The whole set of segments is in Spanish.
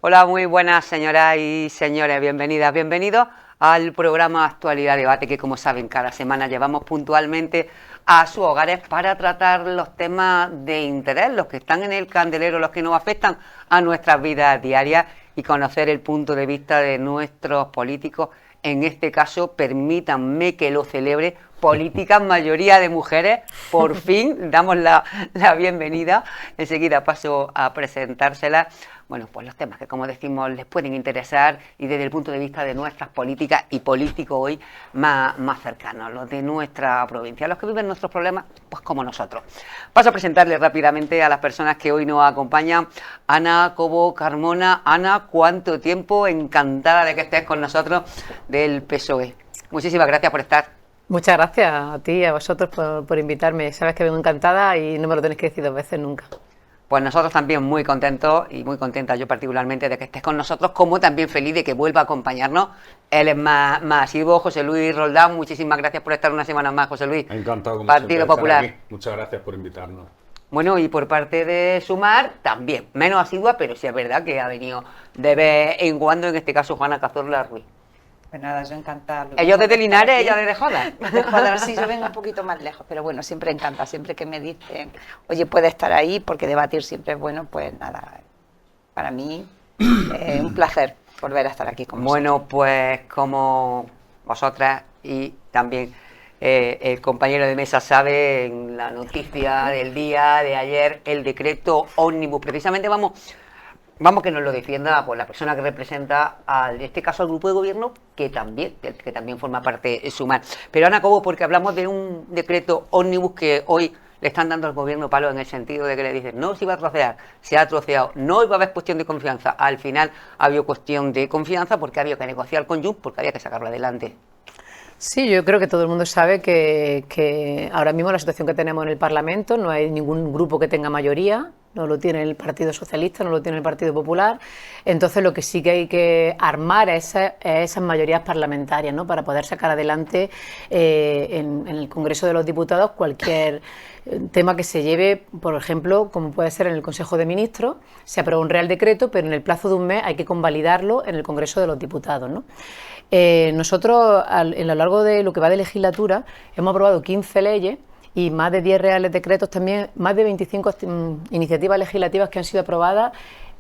Hola, muy buenas señoras y señores, bienvenidas, bienvenidos al programa Actualidad Debate que, como saben, cada semana llevamos puntualmente a sus hogares para tratar los temas de interés, los que están en el candelero, los que nos afectan a nuestras vidas diarias y conocer el punto de vista de nuestros políticos. En este caso, permítanme que lo celebre, políticas mayoría de mujeres. Por fin damos la bienvenida. Enseguida paso a presentárselas. Bueno, pues los temas que, como decimos, les pueden interesar y desde el punto de vista de nuestras políticas y políticos hoy más cercanos, los de nuestra provincia, los que viven nuestros problemas, pues como nosotros. Paso a presentarles rápidamente a las personas que hoy nos acompañan. Ana Cobo Carmona. Ana, ¿cuánto tiempo? Encantada de que estés con nosotros del PSOE. Muchísimas gracias por estar. Muchas gracias a ti y a vosotros por invitarme. Sabes que vengo encantada y no me lo tenéis que decir dos veces nunca. Pues nosotros también muy contentos y muy contenta yo particularmente de que estés con nosotros, como también feliz de que vuelva a acompañarnos. Él es más asiduo, José Luis Roldán. Muchísimas gracias por estar una semana más, José Luis. Encantado, como Partido siempre, Popular. estar aquí. Muchas gracias por invitarnos. Bueno, y por parte de Sumar, también, menos asidua, pero sí es verdad que ha venido de vez en cuando, en este caso Juana Cazorla Ruiz. Pues nada, yo encantada. Ellos desde Linares, ella desde Jodas. De Jodas, sí, yo vengo un poquito más lejos, pero bueno, siempre encanta, siempre que me dicen, oye, puede estar ahí, porque debatir siempre es bueno, pues nada, para mí un placer volver a estar aquí con vosotros. Bueno, pues como vosotras y también el compañero de mesa sabe, en la noticia del día de ayer, el decreto ómnibus, precisamente vamos que nos lo defienda pues la persona que representa, en este caso, al grupo de gobierno, que también forma parte de Sumar. Pero Ana Cobo, porque hablamos de un decreto ómnibus que hoy le están dando al gobierno palo en el sentido de que le dicen no se iba a trocear, se ha troceado, no iba a haber cuestión de confianza. Al final ha habido cuestión de confianza porque había que negociar con Junts, porque había que sacarlo adelante. Sí, yo creo que todo el mundo sabe que ahora mismo la situación que tenemos en el Parlamento, no hay ningún grupo que tenga mayoría, no lo tiene el Partido Socialista, no lo tiene el Partido Popular, entonces lo que sí que hay que armar es esas mayorías parlamentarias, ¿no?, para poder sacar adelante en el Congreso de los Diputados cualquier tema que se lleve, por ejemplo, como puede ser en el Consejo de Ministros, se aprueba un Real Decreto, pero en el plazo de un mes hay que convalidarlo en el Congreso de los Diputados, ¿no? Nosotros, a lo largo de lo que va de legislatura, hemos aprobado 15 leyes y más de 10 reales decretos, también más de 25 iniciativas legislativas que han sido aprobadas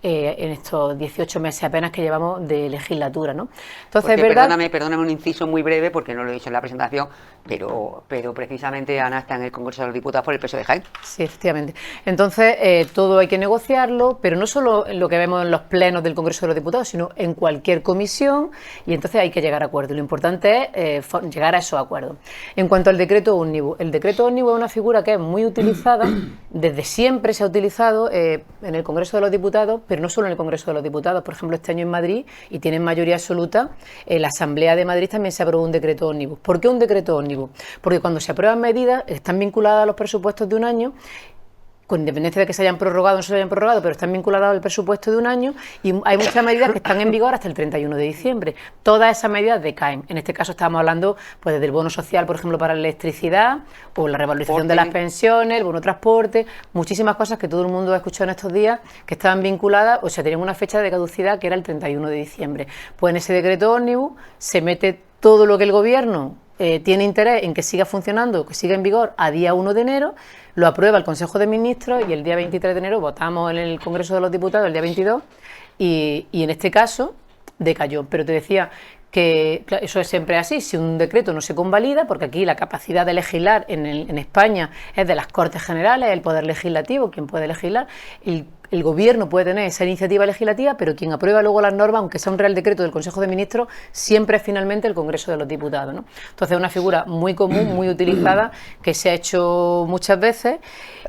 en estos 18 meses apenas que llevamos de legislatura, ¿no? Entonces, porque, es verdad... Perdóname un inciso muy breve, porque no lo he dicho en la presentación, pero precisamente Ana está en el Congreso de los Diputados por el PSOE de Jaén. Sí, efectivamente. Entonces, todo hay que negociarlo, pero no solo en lo que vemos en los plenos del Congreso de los Diputados, sino en cualquier comisión, y entonces hay que llegar a acuerdos. Lo importante es llegar a esos acuerdos. En cuanto al decreto ómnibus, el decreto ómnibus es una figura que es muy utilizada, desde siempre se ha utilizado en el Congreso de los Diputados, pero no solo en el Congreso de los Diputados. Por ejemplo, este año en Madrid, y tienen mayoría absoluta, en la Asamblea de Madrid también se aprobó un decreto ómnibus. ¿Por qué un decreto ómnibus? Porque cuando se aprueban medidas, están vinculadas a los presupuestos de un año, con independencia de que se hayan prorrogado o no se hayan prorrogado, pero están vinculadas al presupuesto de un año, y hay muchas medidas que están en vigor hasta el 31 de diciembre. Todas esas medidas decaen. En este caso estamos hablando pues desde el bono social, por ejemplo, para la electricidad, o la revalorización de las pensiones, el bono transporte, muchísimas cosas que todo el mundo ha escuchado en estos días que estaban vinculadas, o sea, tenían una fecha de caducidad que era el 31 de diciembre. Pues en ese decreto ómnibus se mete todo lo que el gobierno tiene interés en que siga funcionando, que siga en vigor a día 1 de enero, lo aprueba el Consejo de Ministros y el día 23 de enero votamos en el Congreso de los Diputados, el día 22, y en este caso decayó. Pero te decía que eso es siempre así, si un decreto no se convalida, porque aquí la capacidad de legislar en España es de las Cortes Generales, el Poder Legislativo, quien puede legislar, el Gobierno puede tener esa iniciativa legislativa, pero quien aprueba luego las normas, aunque sea un Real Decreto del Consejo de Ministros, siempre es finalmente el Congreso de los Diputados, ¿no? Entonces es una figura muy común, muy utilizada, que se ha hecho muchas veces,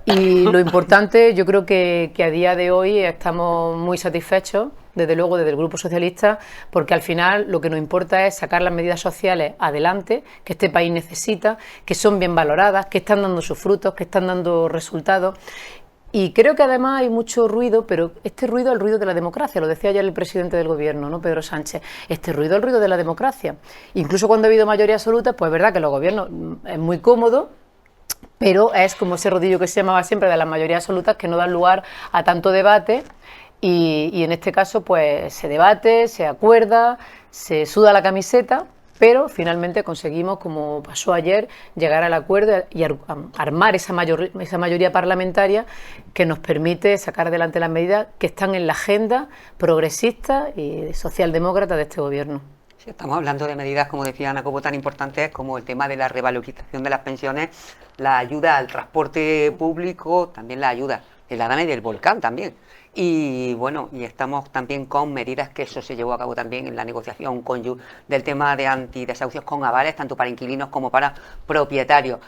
y lo importante, yo creo que a día de hoy estamos muy satisfechos, desde luego desde el Grupo Socialista, porque al final lo que nos importa es sacar las medidas sociales adelante, que este país necesita, que son bien valoradas, que están dando sus frutos, que están dando resultados. Y creo que además hay mucho ruido, pero este ruido es el ruido de la democracia, lo decía ayer el presidente del Gobierno, ¿no?, Pedro Sánchez. Este ruido es el ruido de la democracia. Incluso cuando ha habido mayoría absoluta, pues es verdad que los gobiernos es muy cómodo, pero es como ese rodillo que se llamaba siempre de las mayorías absolutas, que no dan lugar a tanto debate y en este caso pues se debate, se acuerda, se suda la camiseta, pero finalmente conseguimos, como pasó ayer, llegar al acuerdo y armar esa mayoría parlamentaria que nos permite sacar adelante las medidas que están en la agenda progresista y socialdemócrata de este gobierno. Sí, estamos hablando de medidas, como decía Ana Cobo, tan importantes como el tema de la revalorización de las pensiones, la ayuda al transporte público, también la ayuda de la Dana y del Volcán también. Y bueno, y estamos también con medidas que eso se llevó a cabo también en la negociación del tema de antidesahucios con avales, tanto para inquilinos como para propietarios.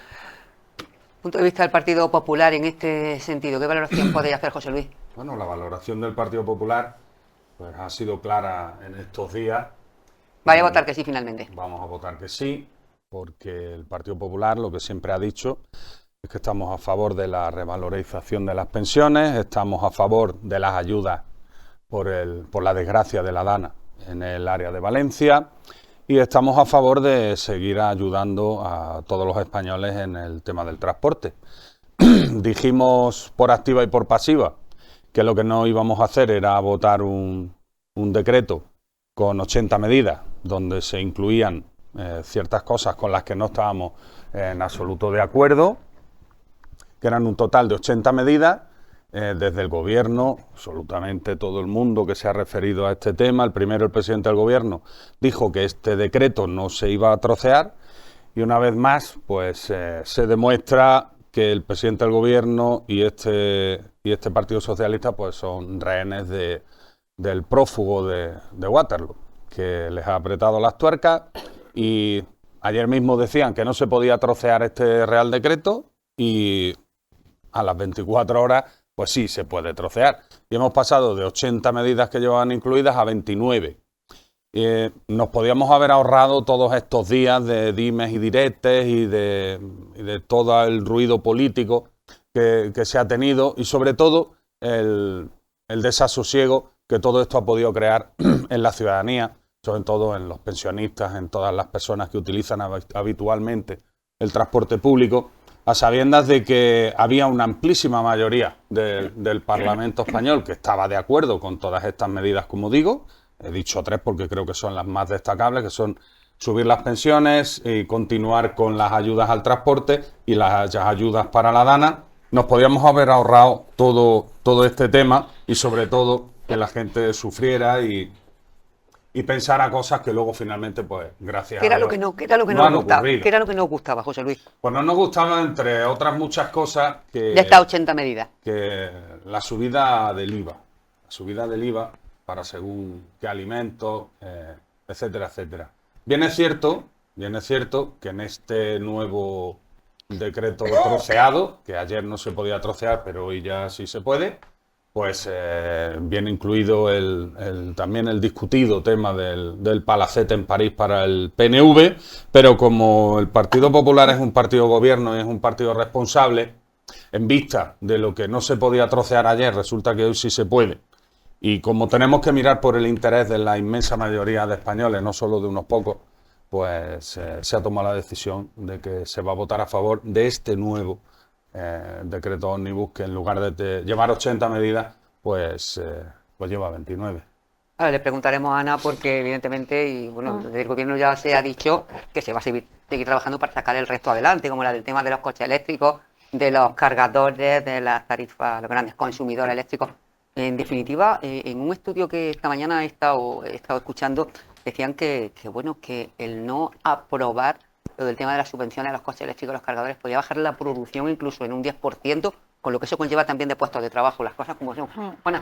Punto de vista del Partido Popular en este sentido, ¿qué valoración podéis hacer, José Luis? Bueno, la valoración del Partido Popular pues ha sido clara en estos días. ¿Vais a votar que sí finalmente? Vamos a votar que sí, porque el Partido Popular lo que siempre ha dicho es que estamos a favor de la revalorización de las pensiones, estamos a favor de las ayudas por la desgracia de la Dana en el área de Valencia y estamos a favor de seguir ayudando a todos los españoles en el tema del transporte. Dijimos por activa y por pasiva que lo que no íbamos a hacer era votar un decreto con 80 medidas donde se incluían ciertas cosas con las que no estábamos en absoluto de acuerdo, que eran un total de 80 medidas. Desde el Gobierno, absolutamente todo el mundo que se ha referido a este tema, el presidente del Gobierno dijo que este decreto no se iba a trocear y una vez más pues se demuestra que el presidente del Gobierno y este Partido Socialista pues son rehenes del prófugo de Waterloo, que les ha apretado las tuercas y ayer mismo decían que no se podía trocear este Real Decreto y a las 24 horas, pues sí, se puede trocear. Y hemos pasado de 80 medidas que llevaban incluidas a 29. Nos podíamos haber ahorrado todos estos días de dimes y diretes y de todo el ruido político que se ha tenido y sobre todo el desasosiego que todo esto ha podido crear en la ciudadanía, sobre todo en los pensionistas, en todas las personas que utilizan habitualmente el transporte público, a sabiendas de que había una amplísima mayoría del Parlamento español que estaba de acuerdo con todas estas medidas, como digo. He dicho 3 porque creo que son las más destacables, que son subir las pensiones y continuar con las ayudas al transporte y las ayudas para la Dana. Nos podíamos haber ahorrado todo este tema y sobre todo que la gente sufriera y pensara cosas que luego finalmente, pues, gracias a Dios, ¿Qué era lo que nos gustaba, José Luis? Pues no nos gustaba, entre otras muchas cosas, que de estas 80 medidas. Que la subida del IVA para según qué alimentos, etcétera, etcétera. Bien es cierto que en este nuevo decreto troceado, que ayer no se podía trocear, pero hoy ya sí se puede, pues viene incluido también el discutido tema del palacete en París para el PNV, pero como el Partido Popular es un partido gobierno y es un partido responsable, en vista de lo que no se podía trocear ayer, resulta que hoy sí se puede. Y como tenemos que mirar por el interés de la inmensa mayoría de españoles, no solo de unos pocos, pues se ha tomado la decisión de que se va a votar a favor de este nuevo decreto ómnibus, que en lugar de llevar 80 medidas, pues lleva 29. Ahora le preguntaremos a Ana porque evidentemente, y bueno, desde el gobierno ya se ha dicho que se va a seguir trabajando para sacar el resto adelante, como la del tema de los coches eléctricos, de los cargadores, de las tarifas, los grandes consumidores eléctricos. En definitiva, en un estudio que esta mañana he estado escuchando, decían que el no aprobar lo del tema de las subvenciones a los coches eléctricos y los cargadores podía bajar la producción incluso en un 10%, con lo que eso conlleva también de puestos de trabajo, las cosas como son. Bueno.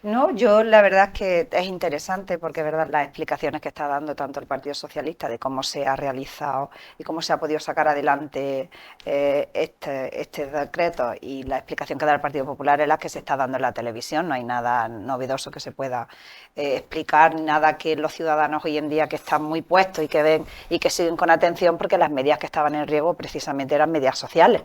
No, yo la verdad es que es interesante porque verdad las explicaciones que está dando tanto el Partido Socialista de cómo se ha realizado y cómo se ha podido sacar adelante este decreto y la explicación que da el Partido Popular es la que se está dando en la televisión. No hay nada novedoso que se pueda explicar, nada que los ciudadanos hoy en día que están muy puestos y que ven y que siguen con atención porque las medidas que estaban en riesgo precisamente eran medidas sociales.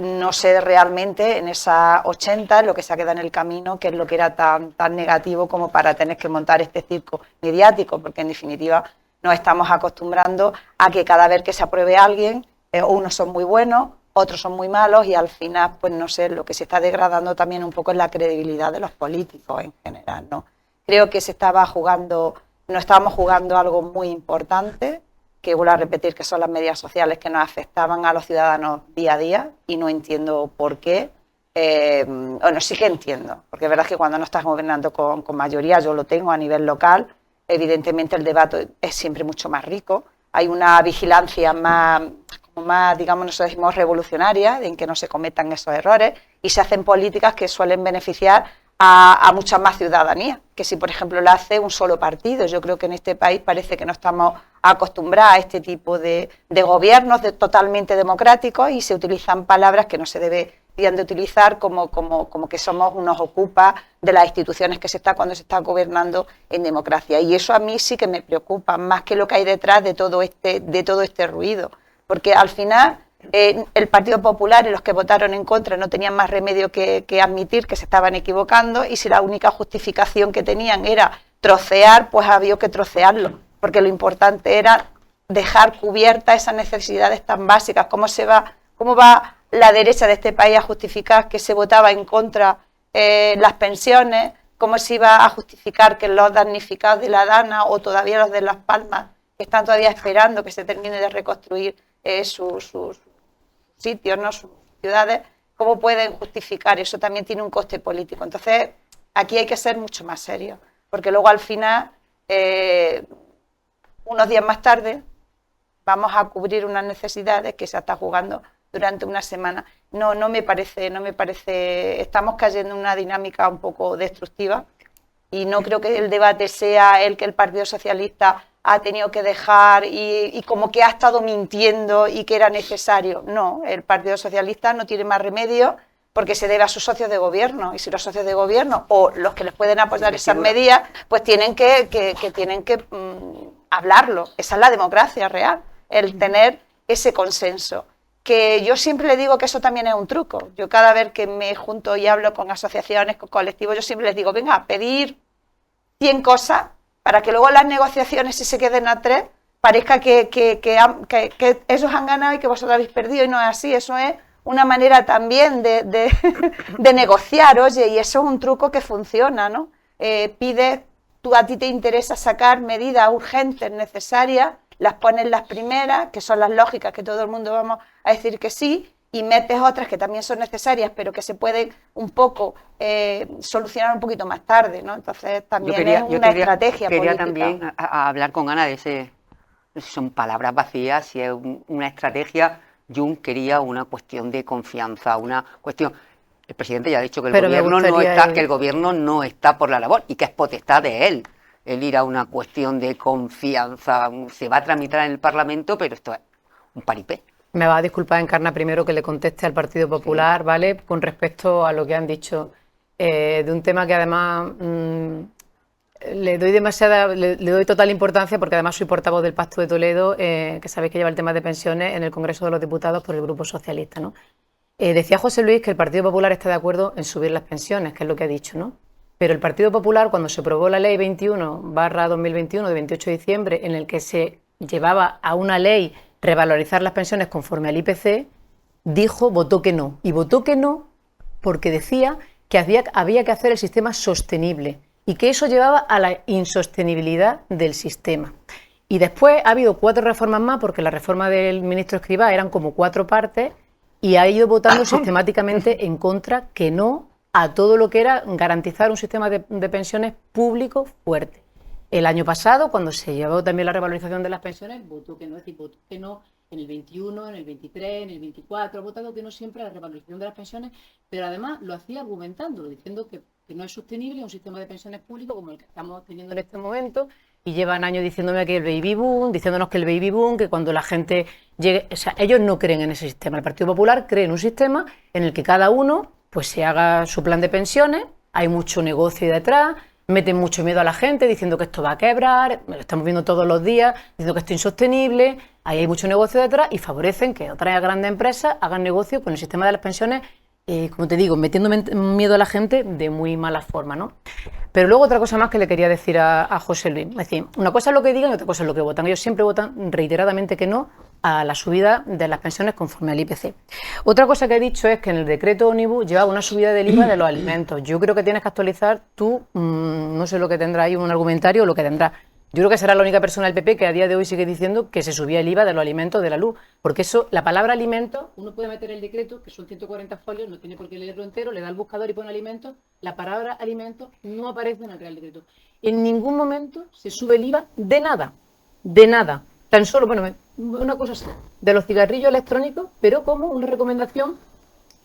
No sé realmente en esas 80 lo que se ha quedado en el camino, que es lo que era tan negativo como para tener que montar este circo mediático, porque en definitiva nos estamos acostumbrando a que cada vez que se apruebe alguien, unos son muy buenos, otros son muy malos y al final, pues no sé, lo que se está degradando también un poco es la credibilidad de los políticos en general, ¿no? Creo que no estábamos jugando algo muy importante, que vuelvo a repetir que son las medidas sociales que nos afectaban a los ciudadanos día a día y no entiendo por qué. Bueno, sí que entiendo, porque es verdad que cuando no estás gobernando con mayoría, yo lo tengo a nivel local, evidentemente el debate es siempre mucho más rico, hay una vigilancia más, digamos, nosotros decimos revolucionaria, en que no se cometan esos errores y se hacen políticas que suelen beneficiar a mucha más ciudadanía, que si por ejemplo lo hace un solo partido. Yo creo que en este país parece que no estamos acostumbrados a este tipo de gobiernos totalmente democráticos y se utilizan palabras que no se deberían de utilizar como que somos unos ocupas de las instituciones cuando se está gobernando en democracia. Y eso a mí sí que me preocupa, más que lo que hay detrás de todo este ruido, porque al final el Partido Popular y los que votaron en contra no tenían más remedio que admitir que se estaban equivocando, y si la única justificación que tenían era trocear, pues había que trocearlo, porque lo importante era dejar cubiertas esas necesidades tan básicas. ¿Cómo va la derecha de este país a justificar que se votaba en contra las pensiones? ¿Cómo se iba a justificar que los damnificados de la Dana o todavía los de Las Palmas, que están todavía esperando que se termine de reconstruir sus sitios, ¿no?, sus ciudades, cómo pueden justificar? Eso también tiene un coste político. Entonces, aquí hay que ser mucho más serios, porque luego al final, unos días más tarde, vamos a cubrir unas necesidades que se está jugando durante una semana. No me parece, estamos cayendo en una dinámica un poco destructiva y no creo que el debate sea el que el Partido Socialista ha tenido que dejar y como que ha estado mintiendo y que era necesario. No, el Partido Socialista no tiene más remedio porque se debe a sus socios de gobierno, y si los socios de gobierno o los que les pueden apoyar esas medidas, pues tienen que hablarlo. Esa es la democracia real, el tener ese consenso. Que yo siempre le digo que eso también es un truco. Yo cada vez que me junto y hablo con asociaciones, con colectivos, yo siempre les digo, venga, a pedir 100 cosas, para que luego las negociaciones, si se queden a 3, parezca que ellos han ganado y que vosotros habéis perdido, y no es así. Eso es una manera también de negociar, oye, y eso es un truco que funciona, ¿no? A ti te interesa sacar medidas urgentes, necesarias, las pones las primeras, que son las lógicas, que todo el mundo vamos a decir que sí, y metes otras que también son necesarias, pero que se pueden un poco solucionar un poquito más tarde, ¿no? Entonces también es una estrategia política. Quería también hablar con Ana de ese, no sé si son palabras vacías, si es una estrategia. Jun quería una cuestión de confianza, una cuestión. El presidente ya ha dicho que el gobierno no está por la labor y que es potestad de él el ir a una cuestión de confianza. Se va a tramitar en el Parlamento, pero esto es un paripé. Me va a disculpar, Encarna, primero que le conteste al Partido Popular, sí, ¿vale? Con respecto a lo que han dicho, de un tema que además le doy total importancia, porque además soy portavoz del Pacto de Toledo, que sabéis que lleva el tema de pensiones en el Congreso de los Diputados por el Grupo Socialista, ¿no? Decía José Luis que el Partido Popular está de acuerdo en subir las pensiones, que es lo que ha dicho, ¿no? Pero el Partido Popular, cuando se aprobó la Ley 21/2021 de 28 de diciembre, en el que se llevaba a una ley revalorizar las pensiones conforme al IPC, votó que no. Y votó que no porque decía que había que hacer el sistema sostenible y que eso llevaba a la insostenibilidad del sistema. Y después ha habido 4 reformas más, porque la reforma del ministro Escrivá eran como 4 partes, y ha ido votando sistemáticamente en contra, que no, a todo lo que era garantizar un sistema de pensiones público fuerte. El año pasado, cuando se llevó también la revalorización de las pensiones, votó que no, es decir, votó que no en el 21, en el 23, en el 24, ha votado que no siempre a la revalorización de las pensiones, pero además lo hacía argumentando, diciendo que no es sostenible un sistema de pensiones público como el que estamos teniendo en este momento, y llevan años diciéndome que el baby boom, diciéndonos que el baby boom, que cuando la gente llegue, o sea, ellos no creen en ese sistema. El Partido Popular cree en un sistema en el que cada uno pues se haga su plan de pensiones, hay mucho negocio detrás, meten mucho miedo a la gente diciendo que esto va a quebrar, lo estamos viendo todos los días, diciendo que esto es insostenible, ahí hay mucho negocio detrás y favorecen que otras grandes empresas hagan negocio con el sistema de las pensiones, como te digo, metiendo miedo a la gente de muy mala forma, ¿no? Pero luego otra cosa más que le quería decir a José Luis, es decir, una cosa es lo que digan y otra cosa es lo que votan. Ellos siempre votan reiteradamente que no, a la subida de las pensiones conforme al IPC. Otra cosa que he dicho es que en el decreto Ómnibus llevaba una subida del IVA de los alimentos. Yo creo que tienes que actualizar tú, no sé lo que tendrá ahí, un argumentario o lo que tendrá. Yo creo que será la única persona del PP que a día de hoy sigue diciendo que se subía el IVA de los alimentos de la luz, porque eso, la palabra alimento, uno puede meter el decreto, que son 140 folios, no tiene por qué leerlo entero, le da al buscador y pone alimentos, la palabra alimento no aparece en el Real Decreto. En ningún momento se sube el IVA de nada, tan solo, bueno, una cosa así, de los cigarrillos electrónicos, pero como una recomendación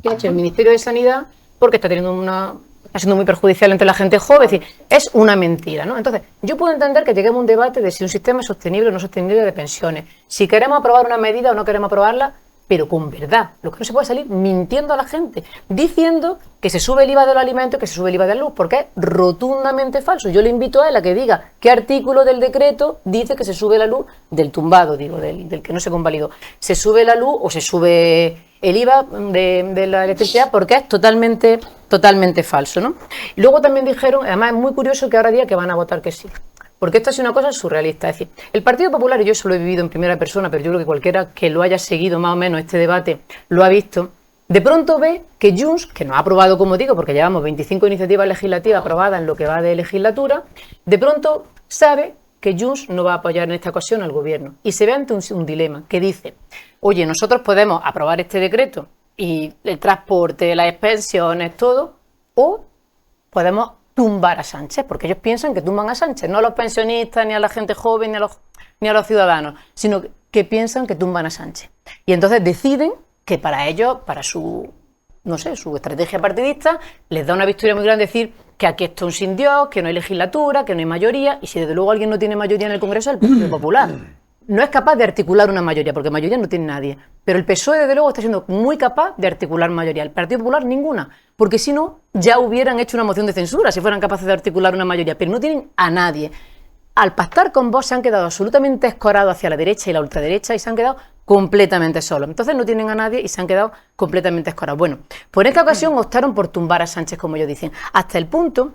que ha hecho el Ministerio de Sanidad, porque está siendo muy perjudicial entre la gente joven, es decir, es una mentira, ¿no? Entonces, yo puedo entender que lleguemos a un debate de si un sistema es sostenible o no sostenible de pensiones, si queremos aprobar una medida o no queremos aprobarla, pero con verdad. Lo que no se puede salir mintiendo a la gente, diciendo que se sube el IVA de los alimentos, que se sube el IVA de la luz, porque es rotundamente falso. Yo le invito a él a que diga qué artículo del decreto dice que se sube la luz del tumbado, digo, del que no se convalidó. Se sube la luz o se sube el IVA de la electricidad, porque es totalmente falso, ¿no? Y luego también dijeron, además es muy curioso que ahora diga que van a votar que sí. Porque esto es una cosa surrealista. Es decir, el Partido Popular, y yo eso lo he vivido en primera persona, pero yo creo que cualquiera que lo haya seguido más o menos este debate lo ha visto, de pronto ve que Junts, que no ha aprobado, como digo, porque llevamos 25 iniciativas legislativas aprobadas en lo que va de legislatura, de pronto sabe que Junts no va a apoyar en esta ocasión al gobierno. Y se ve ante un dilema que dice, oye, nosotros podemos aprobar este decreto y el transporte, las pensiones, todo, o podemos tumbar a Sánchez, porque ellos piensan que tumban a Sánchez, no a los pensionistas, ni a la gente joven, ni a los ciudadanos, sino que piensan que tumban a Sánchez. Y entonces deciden que para ellos, para su estrategia partidista, les da una victoria muy grande decir que aquí esto es un sin Dios, que no hay legislatura, que no hay mayoría, y si desde luego alguien no tiene mayoría en el Congreso, es el Partido Popular. No es capaz de articular una mayoría, porque mayoría no tiene nadie. Pero el PSOE, desde luego, está siendo muy capaz de articular mayoría. El Partido Popular, ninguna. Porque si no, ya hubieran hecho una moción de censura si fueran capaces de articular una mayoría. Pero no tienen a nadie. Al pactar con Vox se han quedado absolutamente escorados hacia la derecha y la ultraderecha y se han quedado completamente solos. Entonces no tienen a nadie y se han quedado completamente escorados. Bueno, pues en esta ocasión optaron por tumbar a Sánchez, como ellos dicen. Hasta el punto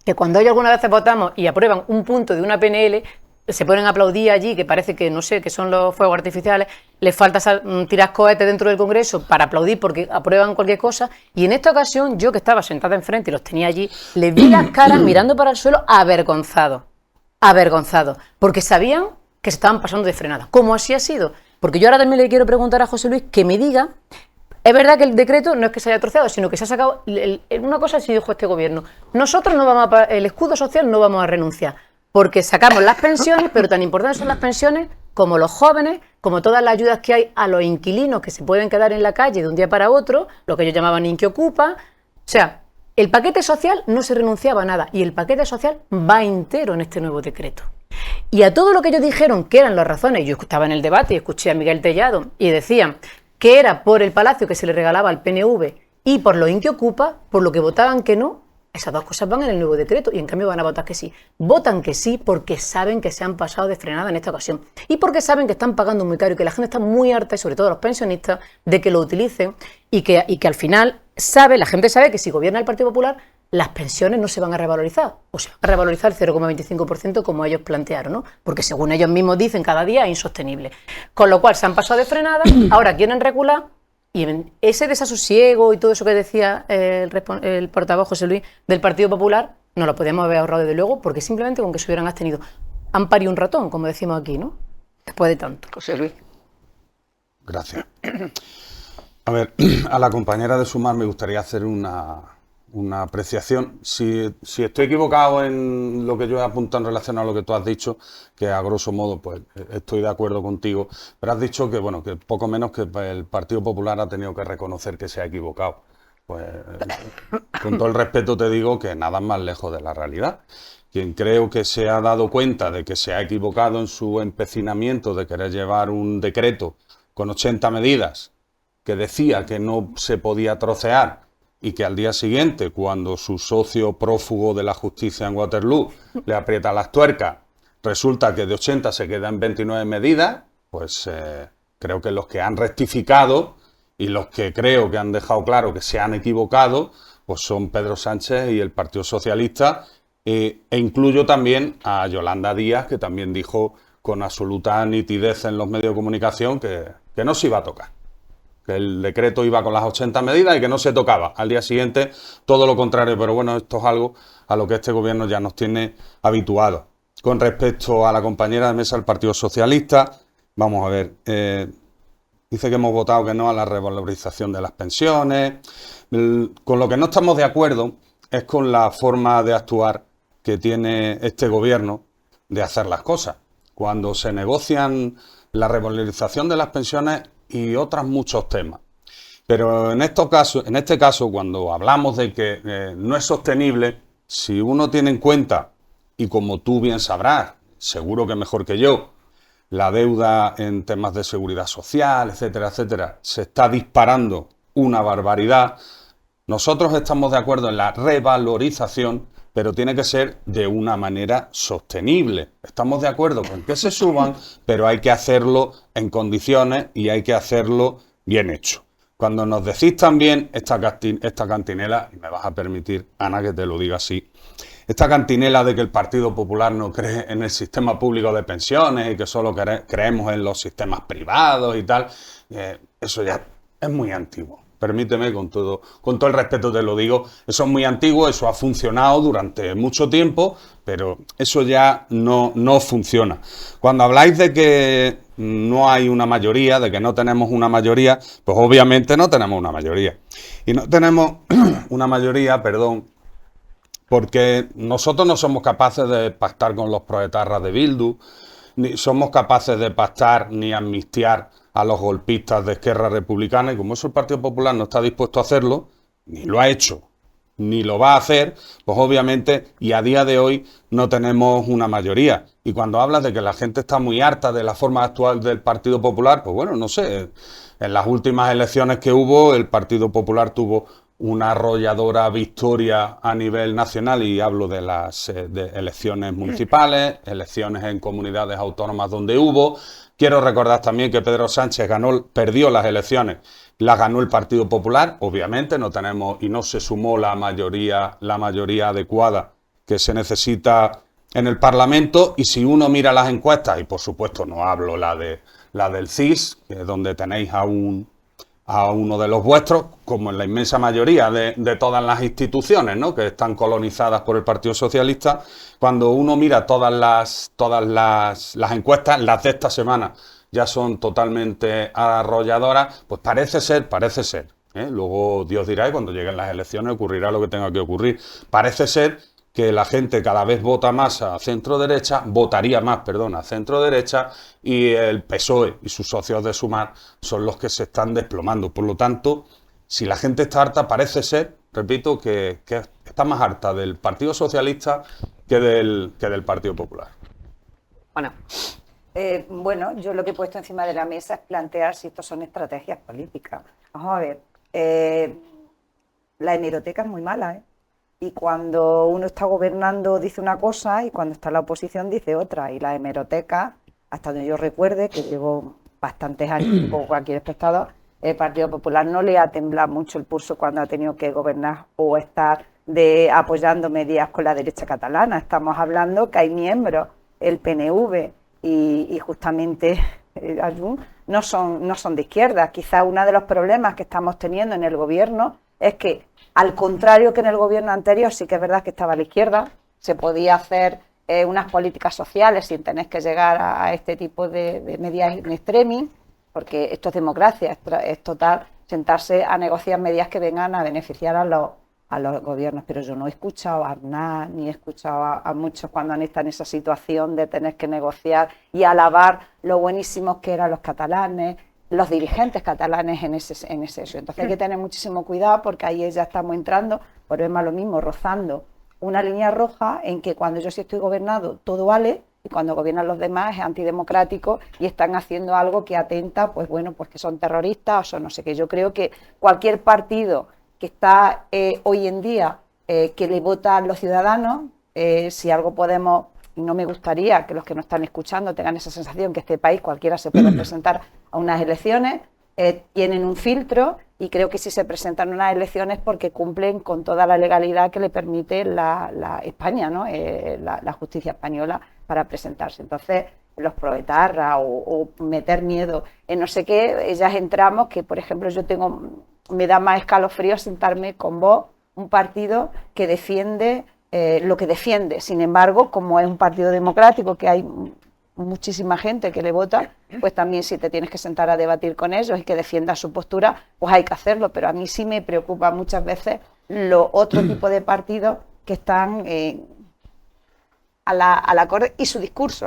que cuando ellos algunas veces votamos y aprueban un punto de una PNL, se ponen a aplaudir allí, que parece que, no sé, que son los fuegos artificiales, les falta tirar cohetes dentro del Congreso para aplaudir porque aprueban cualquier cosa, y en esta ocasión yo, que estaba sentada enfrente y los tenía allí, les vi las caras mirando para el suelo avergonzados, porque sabían que se estaban pasando de frenada. ¿Cómo así ha sido? Porque yo ahora también le quiero preguntar a José Luis que me diga, es verdad que el decreto no es que se haya troceado, sino que se ha sacado, una cosa sí dijo este gobierno, nosotros no vamos el escudo social no vamos a renunciar, porque sacamos las pensiones, pero tan importantes son las pensiones como los jóvenes, como todas las ayudas que hay a los inquilinos que se pueden quedar en la calle de un día para otro, lo que ellos llamaban Inquiocupa. O sea, el paquete social no se renunciaba a nada y el paquete social va entero en este nuevo decreto. Y a todo lo que ellos dijeron que eran las razones, yo estaba en el debate y escuché a Miguel Tellado y decían que era por el palacio que se le regalaba al PNV y por los Inquiocupa, por lo que votaban que no. Esas dos cosas van en el nuevo decreto y en cambio van a votar que sí. Votan que sí porque saben que se han pasado de frenada en esta ocasión y porque saben que están pagando muy caro y que la gente está muy harta, y sobre todo los pensionistas, de que lo utilicen y que al final la gente sabe que si gobierna el Partido Popular las pensiones no se van a revalorizar o se van a revalorizar el 0,25% como ellos plantearon, ¿no? Porque según ellos mismos dicen cada día es insostenible. Con lo cual se han pasado de frenada, ahora quieren recular. Y en ese desasosiego y todo eso que decía el portavoz José Luis del Partido Popular, no lo podíamos haber ahorrado desde luego, porque simplemente con que se hubieran abstenido. Han parido un ratón, como decimos aquí, ¿no? Después de tanto. José Luis. Gracias. A ver, a la compañera de Sumar me gustaría hacer una apreciación. Si estoy equivocado en lo que yo he apuntado en relación a lo que tú has dicho, que a grosso modo pues estoy de acuerdo contigo, pero has dicho que bueno, que poco menos que el Partido Popular ha tenido que reconocer que se ha equivocado. Pues con todo el respeto te digo que nada más lejos de la realidad. Quien creo que se ha dado cuenta de que se ha equivocado en su empecinamiento de querer llevar un decreto con 80 medidas que decía que no se podía trocear, y que al día siguiente, cuando su socio prófugo de la justicia en Waterloo le aprieta las tuercas, resulta que de 80 se queda en 29 medidas, pues creo que los que han rectificado y los que creo que han dejado claro que se han equivocado, pues son Pedro Sánchez y el Partido Socialista, e incluyo también a Yolanda Díaz, que también dijo con absoluta nitidez en los medios de comunicación que no se iba a tocar. Que el decreto iba con las 80 medidas y que no se tocaba. Al día siguiente, todo lo contrario. Pero bueno, esto es algo a lo que este gobierno ya nos tiene habituados. Con respecto a la compañera de mesa del Partido Socialista, vamos a ver, dice que hemos votado que no a la revalorización de las pensiones. Con lo que no estamos de acuerdo es con la forma de actuar que tiene este gobierno de hacer las cosas. Cuando se negocian la revalorización de las pensiones y otros muchos temas. Pero en este caso, cuando hablamos de que no es sostenible, si uno tiene en cuenta, y como tú bien sabrás, seguro que mejor que yo, la deuda en temas de seguridad social, etcétera, etcétera, se está disparando una barbaridad. Nosotros estamos de acuerdo en la revalorización, pero tiene que ser de una manera sostenible. Estamos de acuerdo con que se suban, pero hay que hacerlo en condiciones y hay que hacerlo bien hecho. Cuando nos decís también esta cantinela, y me vas a permitir, Ana, que te lo diga así, esta cantinela de que el Partido Popular no cree en el sistema público de pensiones y que solo creemos en los sistemas privados y tal, eso ya es muy antiguo. Permíteme, con todo el respeto te lo digo, eso es muy antiguo, eso ha funcionado durante mucho tiempo, pero eso ya no funciona. Cuando habláis de que no hay una mayoría, de que no tenemos una mayoría, pues obviamente no tenemos una mayoría. Y no tenemos una mayoría, porque nosotros no somos capaces de pactar con los proetarras de Bildu, ni somos capaces de pactar ni amnistiar a los golpistas de Esquerra Republicana, y como eso el Partido Popular no está dispuesto a hacerlo, ni lo ha hecho, ni lo va a hacer, pues obviamente, y a día de hoy no tenemos una mayoría. Y cuando hablas de que la gente está muy harta de la forma actual del Partido Popular, pues bueno, no sé, en las últimas elecciones que hubo, el Partido Popular tuvo una arrolladora victoria a nivel nacional, y hablo de las de elecciones municipales, elecciones en comunidades autónomas donde hubo. Quiero recordar también que Pedro Sánchez perdió las elecciones, las ganó el Partido Popular, obviamente no tenemos y no se sumó la mayoría adecuada que se necesita en el Parlamento. Y si uno mira las encuestas, y por supuesto no hablo la del CIS, que es donde tenéis a uno de los vuestros, como en la inmensa mayoría de todas las instituciones, ¿no?, que están colonizadas por el Partido Socialista. Cuando uno mira todas las encuestas, las de esta semana ya son totalmente arrolladoras, pues parece ser, luego Dios dirá, y cuando lleguen las elecciones ocurrirá lo que tenga que ocurrir, parece ser que la gente cada vez vota más a centro-derecha, votaría más, a centro-derecha, y el PSOE y sus socios de Sumar son los que se están desplomando. Por lo tanto, si la gente está harta, parece ser, repito, que está más harta del Partido Socialista que del Partido Popular. Bueno, yo lo que he puesto encima de la mesa es plantear si estos son estrategias políticas. Vamos a ver, la hemeroteca es muy mala, ¿eh? Y cuando uno está gobernando dice una cosa y cuando está en la oposición dice otra. Y la hemeroteca, hasta donde yo recuerde, que llevo bastantes años, como cualquier espectador, el Partido Popular no le ha temblado mucho el pulso cuando ha tenido que gobernar o estar apoyando medidas con la derecha catalana. Estamos hablando que hay miembros, el PNV y justamente Ayuso, no son de izquierda. Quizá uno de los problemas que estamos teniendo en el gobierno es que, al contrario que en el gobierno anterior, sí que es verdad que estaba a la izquierda, se podía hacer unas políticas sociales sin tener que llegar a este tipo de medidas in extremis, porque esto es democracia, es total sentarse a negociar medidas que vengan a beneficiar a los gobiernos. Pero yo no he escuchado a Aznar, ni he escuchado a muchos cuando han estado en esa situación de tener que negociar y alabar lo buenísimos que eran los catalanes, los dirigentes catalanes en ese hecho. Entonces hay que tener muchísimo cuidado, porque ahí ya estamos entrando, volvemos a lo mismo, rozando una línea roja en que cuando yo sí estoy gobernado todo vale, y cuando gobiernan los demás es antidemocrático y están haciendo algo que atenta, pues bueno, pues que son terroristas o son no sé qué. Yo creo que cualquier partido que está hoy en día que le votan los ciudadanos, si algo podemos, y no me gustaría que los que nos están escuchando tengan esa sensación que este país cualquiera se puede presentar a unas elecciones, tienen un filtro, y creo que si se presentan a unas elecciones porque cumplen con toda la legalidad que le permite la España, ¿no? La justicia española para presentarse. Entonces, los proetarras o meter miedo en no sé qué, ellas entramos, que por ejemplo me da más escalofrío sentarme con Vox, un partido que defiende lo que defiende. Sin embargo, como es un partido democrático que hay muchísima gente que le vota, pues también si te tienes que sentar a debatir con ellos y que defienda su postura, pues hay que hacerlo. Pero a mí sí me preocupa muchas veces los otro tipo de partidos que están a la corte y su discurso,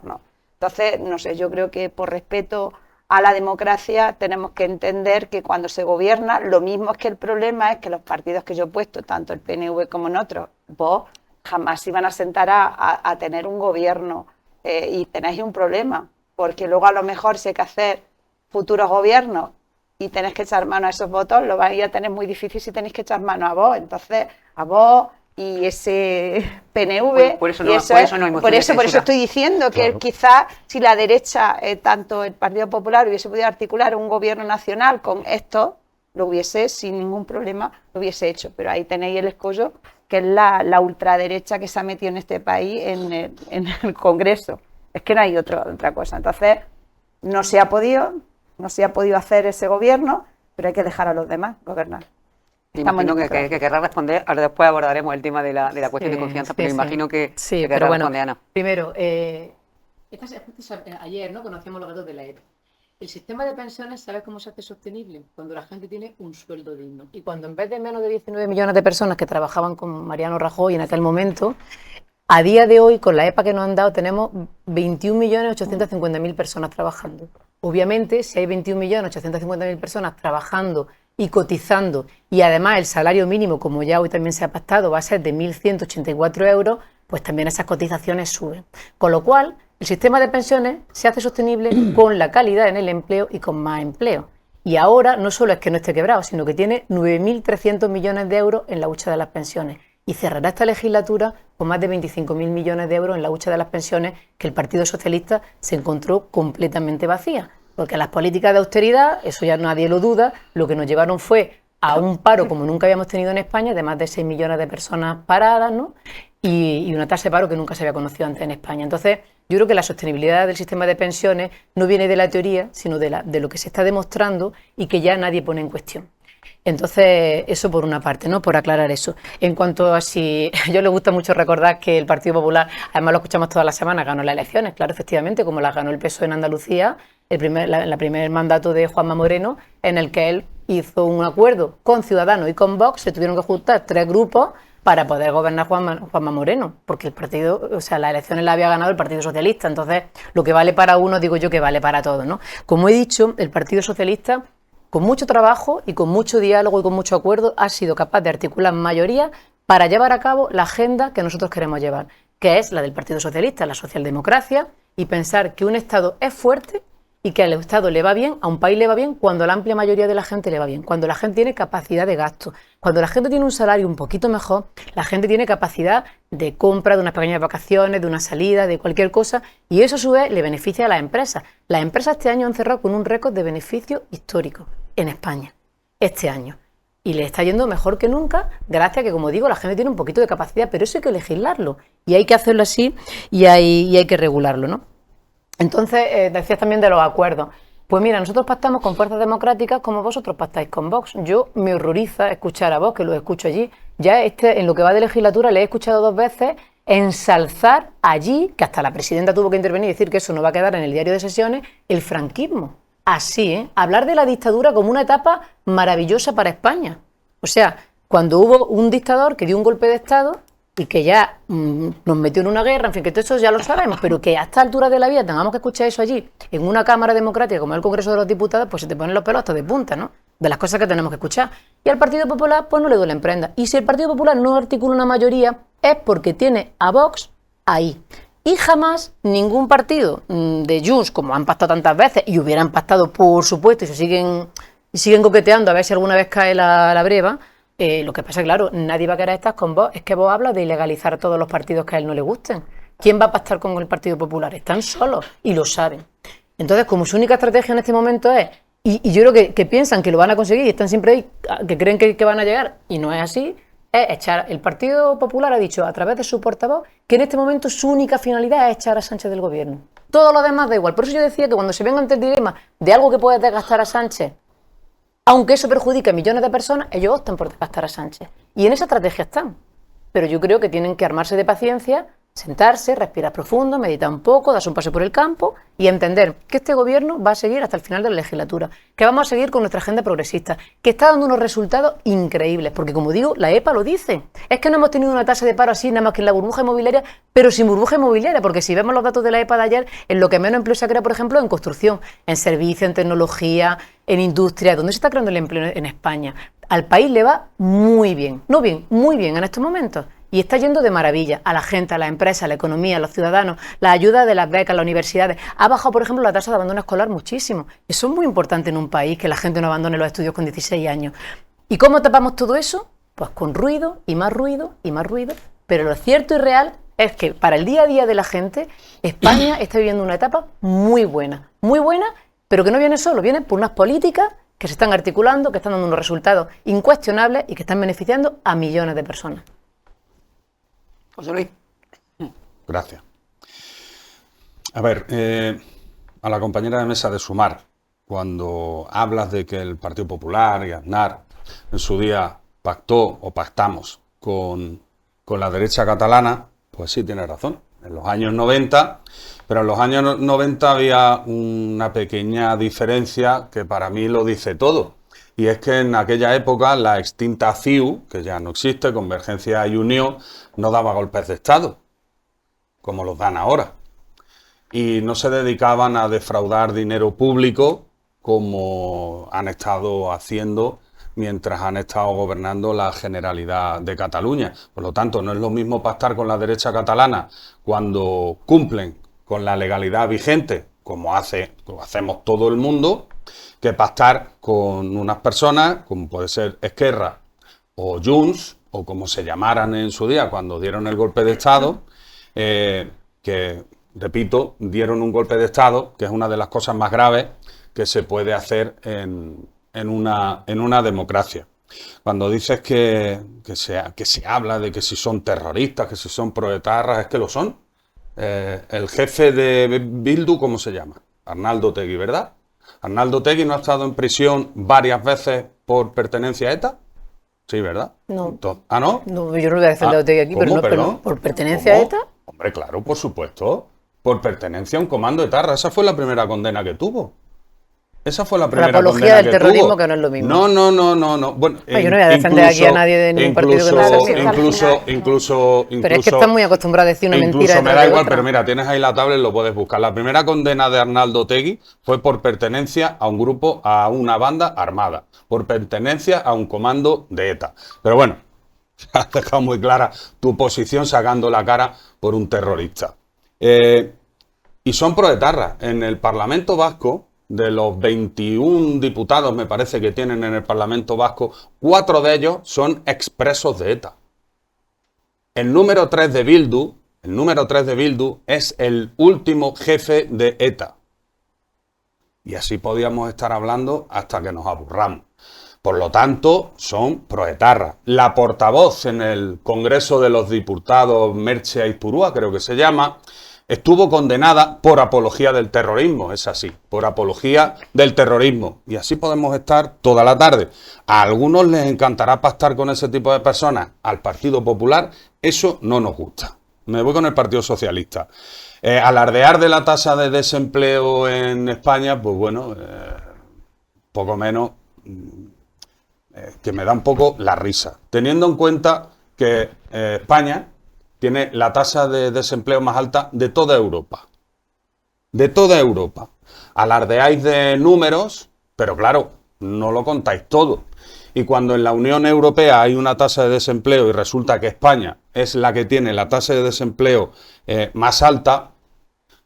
¿no? Entonces, no sé, yo creo que por respeto a la democracia tenemos que entender que cuando se gobierna, lo mismo es que el problema es que los partidos que yo he puesto, tanto el PNV como en otros, vos jamás iban a sentar a tener un gobierno y tenéis un problema, porque luego a lo mejor si hay que hacer futuros gobiernos y tenéis que echar mano a esos votos, lo vais a tener muy difícil si tenéis que echar mano a vos. Entonces, a vos y ese PNV, por eso no hay moción de por eso censura. estoy diciendo que Claro. quizás si la derecha, tanto el Partido Popular, hubiese podido articular un gobierno nacional con esto, lo hubiese sin ningún problema, lo hubiese hecho. Pero ahí tenéis el escollo, que es la ultraderecha que se ha metido en este país en el Congreso. Es que no hay otra cosa. Entonces, no se ha podido hacer ese gobierno, pero hay que dejar a los demás gobernar. Estamos en Imagino democracia. que querrá responder, ahora después abordaremos el tema de la cuestión de confianza, pero imagino que Sí, que pero querrá bueno, responder, Ana. primero, ayer ¿no? conocíamos los datos de la EPA. El sistema de pensiones, ¿sabes cómo se hace sostenible? Cuando la gente tiene un sueldo digno. Y cuando en vez de menos de 19 millones de personas que trabajaban con Mariano Rajoy en aquel momento, a día de hoy, con la EPA que nos han dado, tenemos 21.850.000 personas trabajando. Obviamente, si hay 21.850.000 personas trabajando y cotizando, y además el salario mínimo, como ya hoy también se ha pactado, va a ser de 1.184 euros, pues también esas cotizaciones suben. Con lo cual, el sistema de pensiones se hace sostenible con la calidad en el empleo y con más empleo. Y ahora no solo es que no esté quebrado, sino que tiene 9.300 millones de euros en la hucha de las pensiones. Y cerrará esta legislatura con más de 25.000 millones de euros en la hucha de las pensiones, que el Partido Socialista se encontró completamente vacía. Porque las políticas de austeridad, eso ya nadie lo duda, lo que nos llevaron fue a un paro como nunca habíamos tenido en España, de más de 6 millones de personas paradas, ¿no? Y una tasa de paro que nunca se había conocido antes en España. Entonces, yo creo que la sostenibilidad del sistema de pensiones no viene de la teoría, sino de lo que se está demostrando y que ya nadie pone en cuestión. Entonces, eso por una parte, ¿no? Por aclarar eso. En cuanto a si... Yo le gusta mucho recordar que el Partido Popular, además lo escuchamos todas las semanas, ganó las elecciones, claro, efectivamente, como las ganó el PSOE en Andalucía, el primer mandato de Juanma Moreno, en el que él hizo un acuerdo con Ciudadanos y con Vox, se tuvieron que juntar 3 grupos para poder gobernar Juanma Moreno, porque el partido, o sea, las elecciones las había ganado el Partido Socialista. Entonces, lo que vale para uno, digo yo que vale para todos, ¿no? Como he dicho, el Partido Socialista, con mucho trabajo y con mucho diálogo y con mucho acuerdo, ha sido capaz de articular mayoría para llevar a cabo la agenda que nosotros queremos llevar, que es la del Partido Socialista, la socialdemocracia, y pensar que un Estado es fuerte y que al Estado le va bien, a un país le va bien, cuando la amplia mayoría de la gente le va bien, cuando la gente tiene capacidad de gasto, cuando la gente tiene un salario un poquito mejor, la gente tiene capacidad de compra, de unas pequeñas vacaciones, de una salida, de cualquier cosa, y eso a su vez le beneficia a las empresas. Las empresas este año han cerrado con un récord de beneficio histórico en España, este año. Y le está yendo mejor que nunca, gracias a que, como digo, la gente tiene un poquito de capacidad, pero eso hay que legislarlo, y hay que hacerlo así, y hay que regularlo, ¿no? Entonces, decías también de los acuerdos. Pues mira, nosotros pactamos con fuerzas democráticas como vosotros pactáis con Vox. Yo me horroriza escuchar a Vox, que lo escucho allí. Ya en lo que va de legislatura le he escuchado 2 veces ensalzar allí, que hasta la presidenta tuvo que intervenir y decir que eso no va a quedar en el diario de sesiones, el franquismo. Así, ¿eh? Hablar de la dictadura como una etapa maravillosa para España. O sea, cuando hubo un dictador que dio un golpe de Estado y que ya nos metió en una guerra, en fin, que todo eso ya lo sabemos, pero que a esta altura de la vida tengamos que escuchar eso allí, en una Cámara Democrática como el Congreso de los Diputados, pues se te ponen los pelos hasta de punta, ¿no? De las cosas que tenemos que escuchar. Y al Partido Popular, pues no le duelen prendas. Y si el Partido Popular no articula una mayoría, es porque tiene a Vox ahí. Y jamás ningún partido de Junts, como han pactado tantas veces, y hubieran pactado, por supuesto, y siguen coqueteando a ver si alguna vez cae la breva. Lo que pasa es que, claro, nadie va a querer estar con Vox. Es que Vox habla de ilegalizar a todos los partidos que a él no le gusten. ¿Quién va a pactar con el Partido Popular? Están solos y lo saben. Entonces, como su única estrategia en este momento es, y yo creo que piensan que lo van a conseguir y están siempre ahí, que creen que van a llegar, y no es así, es echar. El Partido Popular ha dicho a través de su portavoz que en este momento su única finalidad es echar a Sánchez del gobierno. Todo lo demás da igual. Por eso yo decía que cuando se venga ante el dilema de algo que puede desgastar a Sánchez, aunque eso perjudique a millones de personas, ellos optan por desgastar a Sánchez. Y en esa estrategia están. Pero yo creo que tienen que armarse de paciencia, sentarse, respirar profundo, meditar un poco, darse un paseo por el campo y entender que este gobierno va a seguir hasta el final de la legislatura, que vamos a seguir con nuestra agenda progresista, que está dando unos resultados increíbles, porque como digo, la EPA lo dice. Es que no hemos tenido una tasa de paro así, nada más que en la burbuja inmobiliaria, pero sin burbuja inmobiliaria, porque si vemos los datos de la EPA de ayer, en lo que menos empleo se ha creado, por ejemplo, en construcción, en servicios, en tecnología, en industria, donde se está creando el empleo en España. Al país le va muy bien, no bien, muy bien en estos momentos. Y está yendo de maravilla a la gente, a las empresas, a la economía, a los ciudadanos, la ayuda de las becas, las universidades. Ha bajado, por ejemplo, la tasa de abandono escolar muchísimo. Eso es muy importante en un país, que la gente no abandone los estudios con 16 años. ¿Y cómo tapamos todo eso? Pues con ruido y más ruido y más ruido. Pero lo cierto y real es que para el día a día de la gente, España está viviendo una etapa muy buena, pero que no viene solo, viene por unas políticas que se están articulando, que están dando unos resultados incuestionables y que están beneficiando a millones de personas. José Luis. Gracias. A ver, a la compañera de mesa de Sumar, cuando hablas de que el Partido Popular y Aznar en su día pactó o pactamos con la derecha catalana, pues sí, tiene razón. En los años 90, pero en los años 90 había una pequeña diferencia que para mí lo dice todo. Y es que en aquella época la extinta CiU, que ya no existe, Convergencia y Unión, no daba golpes de Estado, como los dan ahora. Y no se dedicaban a defraudar dinero público como han estado haciendo mientras han estado gobernando la Generalidad de Cataluña. Por lo tanto, no es lo mismo pactar con la derecha catalana cuando cumplen con la legalidad vigente, como hacemos todo el mundo, que pactar con unas personas, como puede ser Esquerra o Junts, o como se llamaran en su día cuando dieron el golpe de Estado, que, repito, dieron un golpe de Estado, que es una de las cosas más graves que se puede hacer en una democracia. Cuando dices que se habla de que si son terroristas, que si son proetarras, es que lo son. El jefe de Bildu, ¿cómo se llama? Arnaldo Otegi, ¿verdad? ¿Arnaldo Otegi no ha estado en prisión varias veces por pertenencia a ETA? Sí, ¿verdad? No. ¿Ah, no? No, yo no voy a defender a Otegi aquí, ¿cómo, pero no, ¿por pertenencia a ETA? Hombre, claro, por supuesto. Por pertenencia a un comando etarra. Esa fue la primera condena que tuvo. Esa fue la primera apología condena del que terrorismo, tuvo. que no es lo mismo. No. Bueno, yo no voy a defender aquí a nadie de ningún partido que no sea. Incluso, pero es que estás muy acostumbrado a decir una mentira. Incluso me da igual, pero mira, tienes ahí la tabla y lo puedes buscar. La primera condena de Arnaldo Otegi fue por pertenencia a un grupo, a una banda armada, por pertenencia a un comando de ETA. Pero bueno, has dejado muy clara tu posición sacando la cara por un terrorista. Y son proetarras. En el Parlamento Vasco, de los 21 diputados, me parece que tienen en el Parlamento Vasco, 4 de ellos son expresos de ETA. El número 3 de Bildu es el último jefe de ETA. Y así podíamos estar hablando hasta que nos aburramos. Por lo tanto, son proetarras. La portavoz en el Congreso de los Diputados, Merche Aizpurúa, creo que se llama, estuvo condenada por apología del terrorismo, es así, por apología del terrorismo. Y así podemos estar toda la tarde. A algunos les encantará pactar con ese tipo de personas. Al Partido Popular eso no nos gusta. Me voy con el Partido Socialista. Alardear de la tasa de desempleo en España, pues bueno, poco menos que me da un poco la risa. Teniendo en cuenta que España tiene la tasa de desempleo más alta de toda Europa. De toda Europa. Alardeáis de números, pero claro, no lo contáis todo. Y cuando en la Unión Europea hay una tasa de desempleo y resulta que España es la que tiene la tasa de desempleo más alta,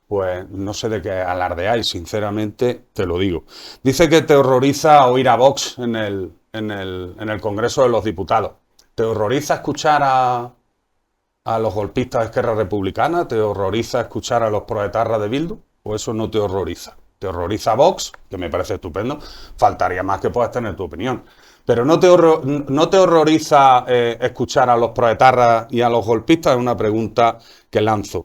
pues no sé de qué alardeáis, sinceramente te lo digo. Dice que te horroriza oír a Vox en el Congreso de los Diputados. ¿Te horroriza escuchar a los golpistas de Esquerra Republicana? ¿Te horroriza escuchar a los proetarras de Bildu? ¿O eso no te horroriza? Te horroriza Vox, que me parece estupendo, faltaría más que puedas tener tu opinión. Pero ¿no te horroriza escuchar a los proetarras y a los golpistas? Es una pregunta que lanzo.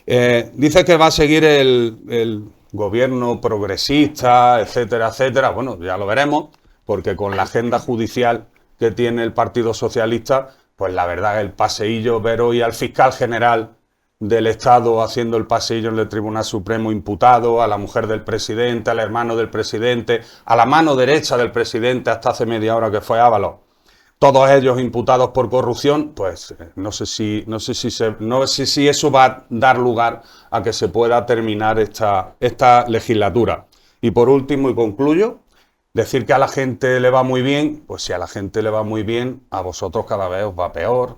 Dice que va a seguir el gobierno progresista, etcétera, etcétera. Bueno, ya lo veremos, porque con la agenda judicial que tiene el Partido Socialista, pues la verdad, el paseillo, ver hoy al fiscal general del Estado haciendo el paseillo en el Tribunal Supremo imputado, a la mujer del presidente, al hermano del presidente, a la mano derecha del presidente hasta hace media hora que fue Ábalos, todos ellos imputados por corrupción, pues no sé si eso va a dar lugar a que se pueda terminar esta legislatura. Y por último, y concluyo, decir que a la gente le va muy bien, pues si a la gente le va muy bien, a vosotros cada vez os va peor,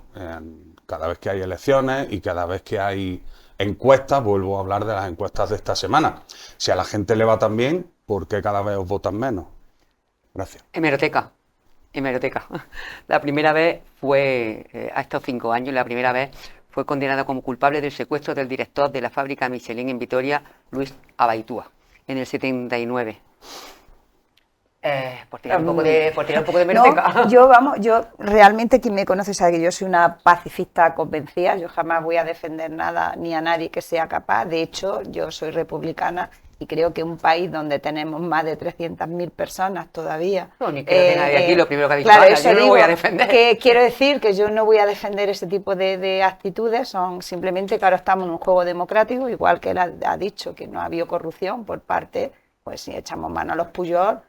cada vez que hay elecciones y cada vez que hay encuestas. Vuelvo a hablar de las encuestas de esta semana. Si a la gente le va tan bien, ¿por qué cada vez os votan menos? Gracias. Hemeroteca. La primera vez fue, a estos 5 años, la primera vez fue condenado como culpable del secuestro del director de la fábrica Michelin en Vitoria, Luis Abaitúa, en el 79. Por tirar un poco de hemeroteca. No, yo realmente, quien me conoce sabe que yo soy una pacifista convencida, yo jamás voy a defender nada ni a nadie que sea capaz. De hecho, yo soy republicana y creo que un país donde tenemos más de 300.000 personas todavía... No, ni que lo tenga de aquí, lo primero que ha dicho, claro, yo no lo voy a defender. Que quiero decir que yo no voy a defender ese tipo de actitudes, son simplemente que ahora estamos en un juego democrático, igual que él ha dicho que no ha habido corrupción por parte, pues si echamos mano a los Pujol,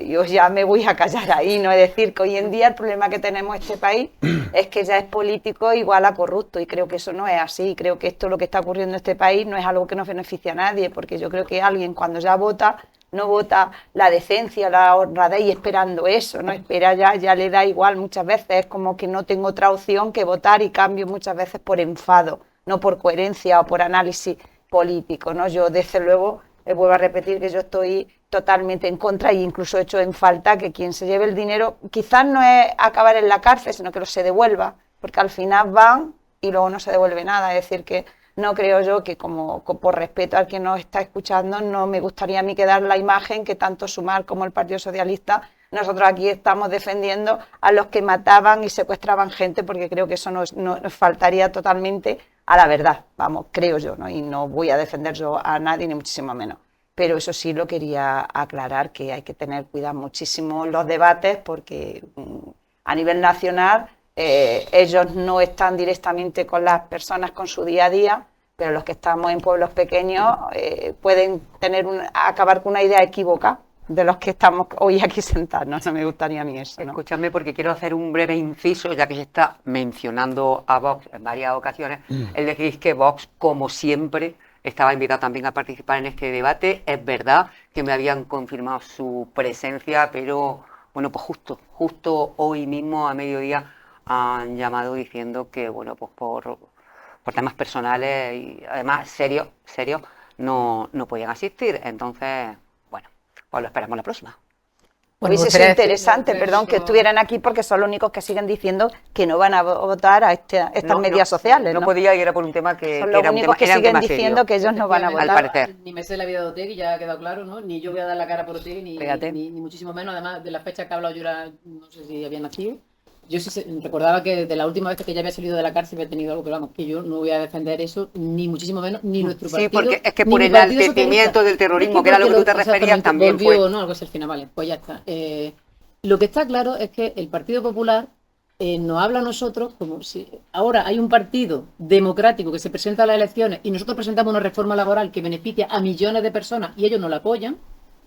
yo ya me voy a callar ahí, no es decir que hoy en día el problema que tenemos en este país es que ya es político igual a corrupto, y creo que eso no es así. Creo que esto, lo que está ocurriendo en este país, no es algo que nos beneficie a nadie, porque yo creo que alguien cuando ya vota, no vota la decencia, la honradez y esperando eso, no espera, ya le da igual muchas veces, es como que no tengo otra opción que votar, y cambio muchas veces por enfado, no por coherencia o por análisis político, ¿no? Yo desde luego vuelvo a repetir que yo estoy totalmente en contra, e incluso he hecho en falta que quien se lleve el dinero quizás no es acabar en la cárcel, sino que lo se devuelva, porque al final van y luego no se devuelve nada. Es decir, que no creo yo que, como por respeto al que nos está escuchando, no me gustaría a mí quedar la imagen que tanto Sumar como el Partido Socialista, nosotros aquí estamos defendiendo a los que mataban y secuestraban gente, porque creo que eso nos faltaría totalmente a la verdad, vamos, creo yo, ¿no? Y no voy a defender yo a nadie, ni muchísimo menos. Pero eso sí lo quería aclarar, que hay que tener cuidado muchísimo en los debates, porque a nivel nacional ellos no están directamente con las personas con su día a día, pero los que estamos en pueblos pequeños pueden acabar con una idea equívoca de los que estamos hoy aquí sentados. No me gustaría a mí eso, ¿no? Escúchame, porque quiero hacer un breve inciso, ya que se está mencionando a Vox en varias ocasiones. El decir que Vox, como siempre, estaba invitado también a participar en este debate. Es verdad que me habían confirmado su presencia, pero bueno, pues justo hoy mismo a mediodía han llamado diciendo que, bueno, pues por temas personales y además serios, no podían asistir. Entonces, bueno, pues lo esperamos la próxima. Bueno, hubiese sido interesante, que estuvieran aquí, porque son los únicos que siguen diciendo que no van a votar a estas medidas sociales. No podía, y era por un tema que son los únicos que siguen diciendo que ellos no van a votar. Al parecer. Ni me sé la vida de Otegi, ya ha quedado claro, ¿no? Ni yo voy a dar la cara por Otegi, ni muchísimo menos. Además, de la fecha que ha hablado yo, no sé si había nacido. Yo sí recordaba que de la última vez que ya había salido de la cárcel había tenido algo, pero vamos, que yo no voy a defender eso, ni muchísimo menos, ni nuestro partido. Sí, porque es que por el enaltecimiento del terrorismo, que era lo que tú te referías, también volvió, fue. ¿No? Algo así al final, vale, pues ya está. Lo que está claro es que el Partido Popular nos habla a nosotros como si ahora hay un partido democrático que se presenta a las elecciones y nosotros presentamos una reforma laboral que beneficia a millones de personas y ellos no la apoyan.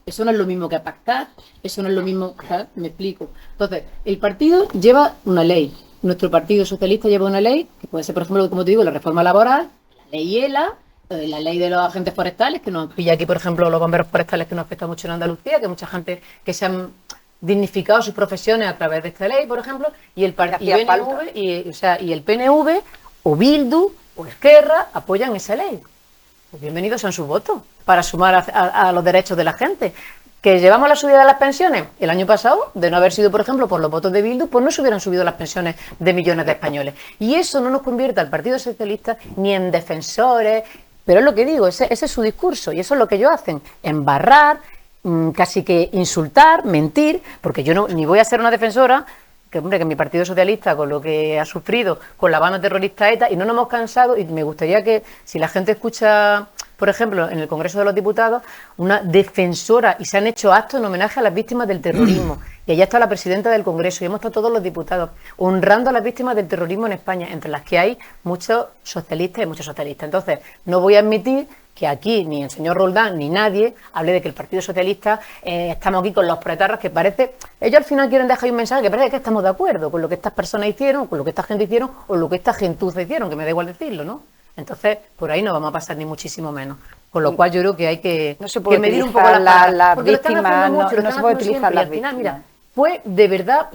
Eso no es lo mismo que pactar, eso no es lo mismo, ¿sabes? Me explico. Entonces, el partido lleva una ley. Nuestro Partido Socialista lleva una ley, que puede ser, por ejemplo, como te digo, la reforma laboral, la ley ELA, la ley de los agentes forestales, que nos pilla aquí, por ejemplo, los bomberos forestales, que nos afecta mucho en Andalucía, que mucha gente que se han dignificado sus profesiones a través de esta ley, por ejemplo, y el PNV, o Bildu, o Esquerra, apoyan esa ley. Pues bienvenidos sean sus votos para sumar a los derechos de la gente. Que llevamos la subida de las pensiones el año pasado, de no haber sido, por ejemplo, por los votos de Bildu, pues no se hubieran subido las pensiones de millones de españoles. Y eso no nos convierte al Partido Socialista ni en defensores, Pero es lo que digo, ese es su discurso y eso es lo que ellos hacen, embarrar, casi que insultar, mentir, porque yo no, ni voy a ser una defensora, que hombre, que mi Partido Socialista, con lo que ha sufrido, con la banda terrorista ETA, y no nos hemos cansado, y me gustaría que, si la gente escucha, por ejemplo, en el Congreso de los Diputados, una defensora, y se han hecho actos en homenaje a las víctimas del terrorismo, y allá está la presidenta del Congreso, y hemos estado todos los diputados, honrando a las víctimas del terrorismo en España, entre las que hay muchos socialistas y muchos socialistas. Entonces, no voy a admitir que aquí ni el señor Roldán ni nadie hable de que el Partido Socialista estamos aquí con los pretarras, que parece, ellos al final quieren dejar un mensaje que parece que estamos de acuerdo con lo que estas personas hicieron, con lo que esta gente hicieron o lo que esta gentuza hicieron, que me da igual decirlo, ¿no? Entonces, por ahí no vamos a pasar ni muchísimo menos. Con lo cual yo creo que hay que, no se puede medir un utilizar poco las las porque víctimas, lo están haciendo mucho, no se puede utilizar las y al final, víctimas. mira, fue de verdad,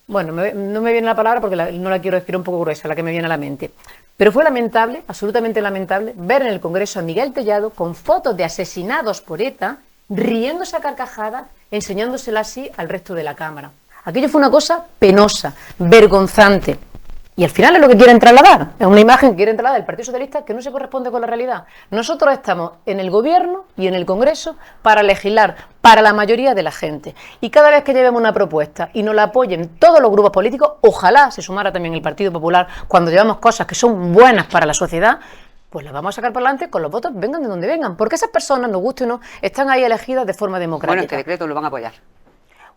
bueno, no me viene la palabra porque no la quiero decir un poco gruesa, la que me viene a la mente. Pero fue lamentable, absolutamente lamentable, ver en el Congreso a Miguel Tellado con fotos de asesinados por ETA, riéndose a carcajadas, enseñándosela así al resto de la Cámara. Aquello fue una cosa penosa, vergonzante. Y al final es lo que quieren trasladar, es una imagen que quieren trasladar del Partido Socialista que no se corresponde con la realidad. Nosotros estamos en el Gobierno y en el Congreso para legislar para la mayoría de la gente. Y cada vez que llevemos una propuesta y nos la apoyen todos los grupos políticos, ojalá se sumara también el Partido Popular cuando llevamos cosas que son buenas para la sociedad, pues las vamos a sacar para adelante con los votos, vengan de donde vengan. Porque esas personas, nos guste o no, están ahí elegidas de forma democrática. Bueno, este decreto lo van a apoyar.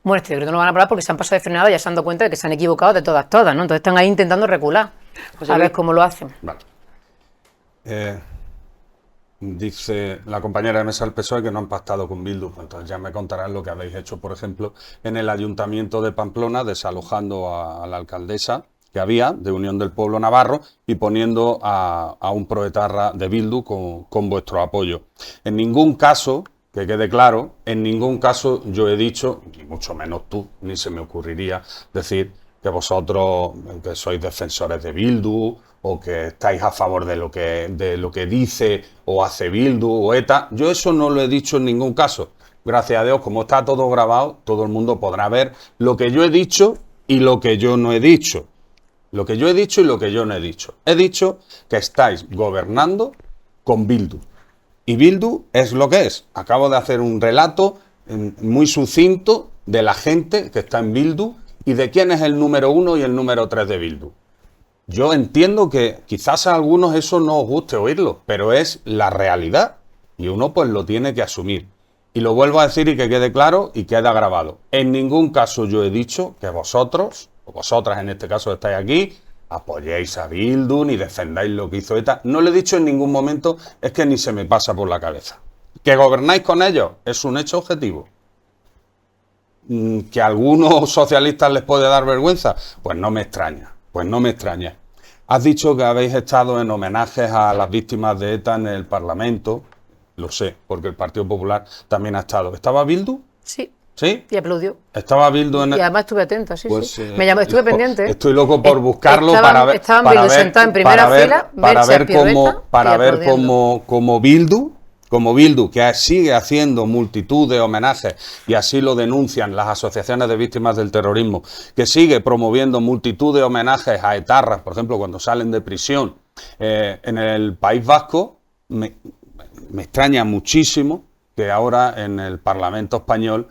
Bueno, este decreto no lo van a aprobar porque se han pasado de frenada y ya se han dado cuenta de que se han equivocado de todas, ¿no? Entonces están ahí intentando recular. José A ver Luis. cómo lo hacen. Vale. Dice la compañera de mesa del PSOE que no han pactado con Bildu. Entonces ya me contarán lo que habéis hecho, por ejemplo, en el Ayuntamiento de Pamplona, desalojando a la alcaldesa que había de Unión del Pueblo Navarro y poniendo a un proetarra de Bildu con vuestro apoyo. En ningún caso, que quede claro, en ningún caso yo he dicho, ni mucho menos tú, ni se me ocurriría decir que vosotros que sois defensores de Bildu o que estáis a favor de lo que dice o hace Bildu o ETA. Yo eso no lo he dicho en ningún caso. Gracias a Dios, como está todo grabado, todo el mundo podrá ver lo que yo he dicho y lo que yo no he dicho. Lo que yo he dicho y lo que yo no he dicho. He dicho que estáis gobernando con Bildu. Y Bildu es lo que es. Acabo de hacer un relato muy sucinto de la gente que está en Bildu y de quién es el número 1 y el número 3 de Bildu. Yo entiendo que quizás a algunos eso no os guste oírlo, pero es la realidad y uno pues lo tiene que asumir. Y lo vuelvo a decir y que quede claro y queda grabado. En ningún caso yo he dicho que vosotros, o vosotras en este caso estáis aquí, apoyéis a Bildu ni defendáis lo que hizo ETA. No lo he dicho en ningún momento, es que ni se me pasa por la cabeza. ¿Que gobernáis con ellos? Es un hecho objetivo. ¿Que a algunos socialistas les puede dar vergüenza? Pues no me extraña, Has dicho que habéis estado en homenajes a las víctimas de ETA en el Parlamento. Lo sé, porque el Partido Popular también ha estado. ¿Estaba Bildu? Sí. ¿Sí? Y aplaudió. ¿Estaba Bildu en el... Y además estuve atenta, sí, Pues, sí. Me llamó, estuve pendiente. Estoy loco por buscarlo Estaban Bildu sentado en primera fila, para ver cómo Bildu, que sigue haciendo multitud de homenajes, y así lo denuncian las asociaciones de víctimas del terrorismo, que sigue promoviendo multitud de homenajes a etarras, por ejemplo, cuando salen de prisión en el País Vasco, me extraña muchísimo que ahora en el Parlamento español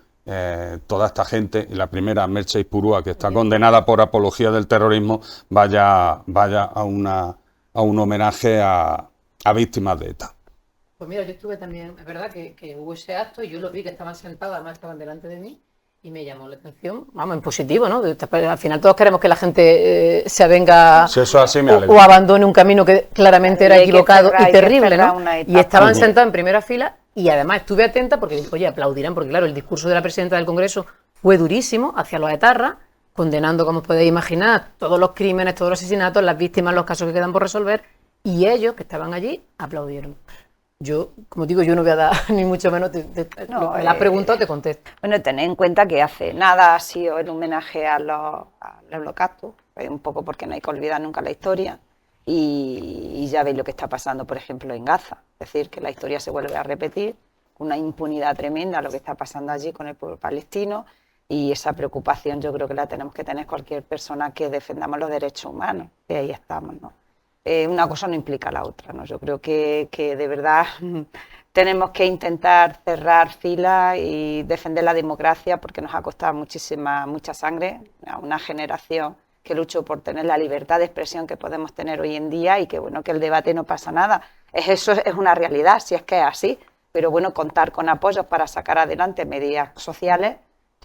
toda esta gente, y la primera Merche Ipurúa, que está condenada por apología del terrorismo, vaya a un homenaje a víctimas de ETA. Pues mira, yo estuve también, es verdad que hubo ese acto y yo lo vi que estaban sentados, además estaban delante de mí y me llamó la atención, vamos, en positivo, ¿no? Al final todos queremos que la gente se avenga si eso así me o abandone un camino que claramente era equivocado y terrible, ¿no? Y estaban sentados en primera fila y además estuve atenta porque dije, oye, aplaudirán, porque claro, el discurso de la presidenta del Congreso fue durísimo hacia los etarras, condenando, como os podéis imaginar, todos los crímenes, todos los asesinatos, las víctimas, los casos que quedan por resolver, y ellos, que estaban allí, aplaudieron. Yo, como digo, yo no voy a dar ni mucho menos, me la has preguntado, te contesto. Bueno, tened en cuenta que hace nada ha sido el homenaje al holocausto, un poco porque no hay que olvidar nunca la historia, y ya veis lo que está pasando, por ejemplo, en Gaza. Es decir, que la historia se vuelve a repetir, una impunidad tremenda lo que está pasando allí con el pueblo palestino, y esa preocupación yo creo que la tenemos que tener cualquier persona que defendamos los derechos humanos, y ahí estamos, ¿no? una cosa no implica la otra, ¿no? Yo creo que de verdad tenemos que intentar cerrar filas y defender la democracia, porque nos ha costado mucha sangre a una generación que luchó por tener la libertad de expresión que podemos tener hoy en día, y que bueno, que el debate no pasa nada. Eso es una realidad, si es que es así. Pero bueno, contar con apoyos para sacar adelante medidas sociales,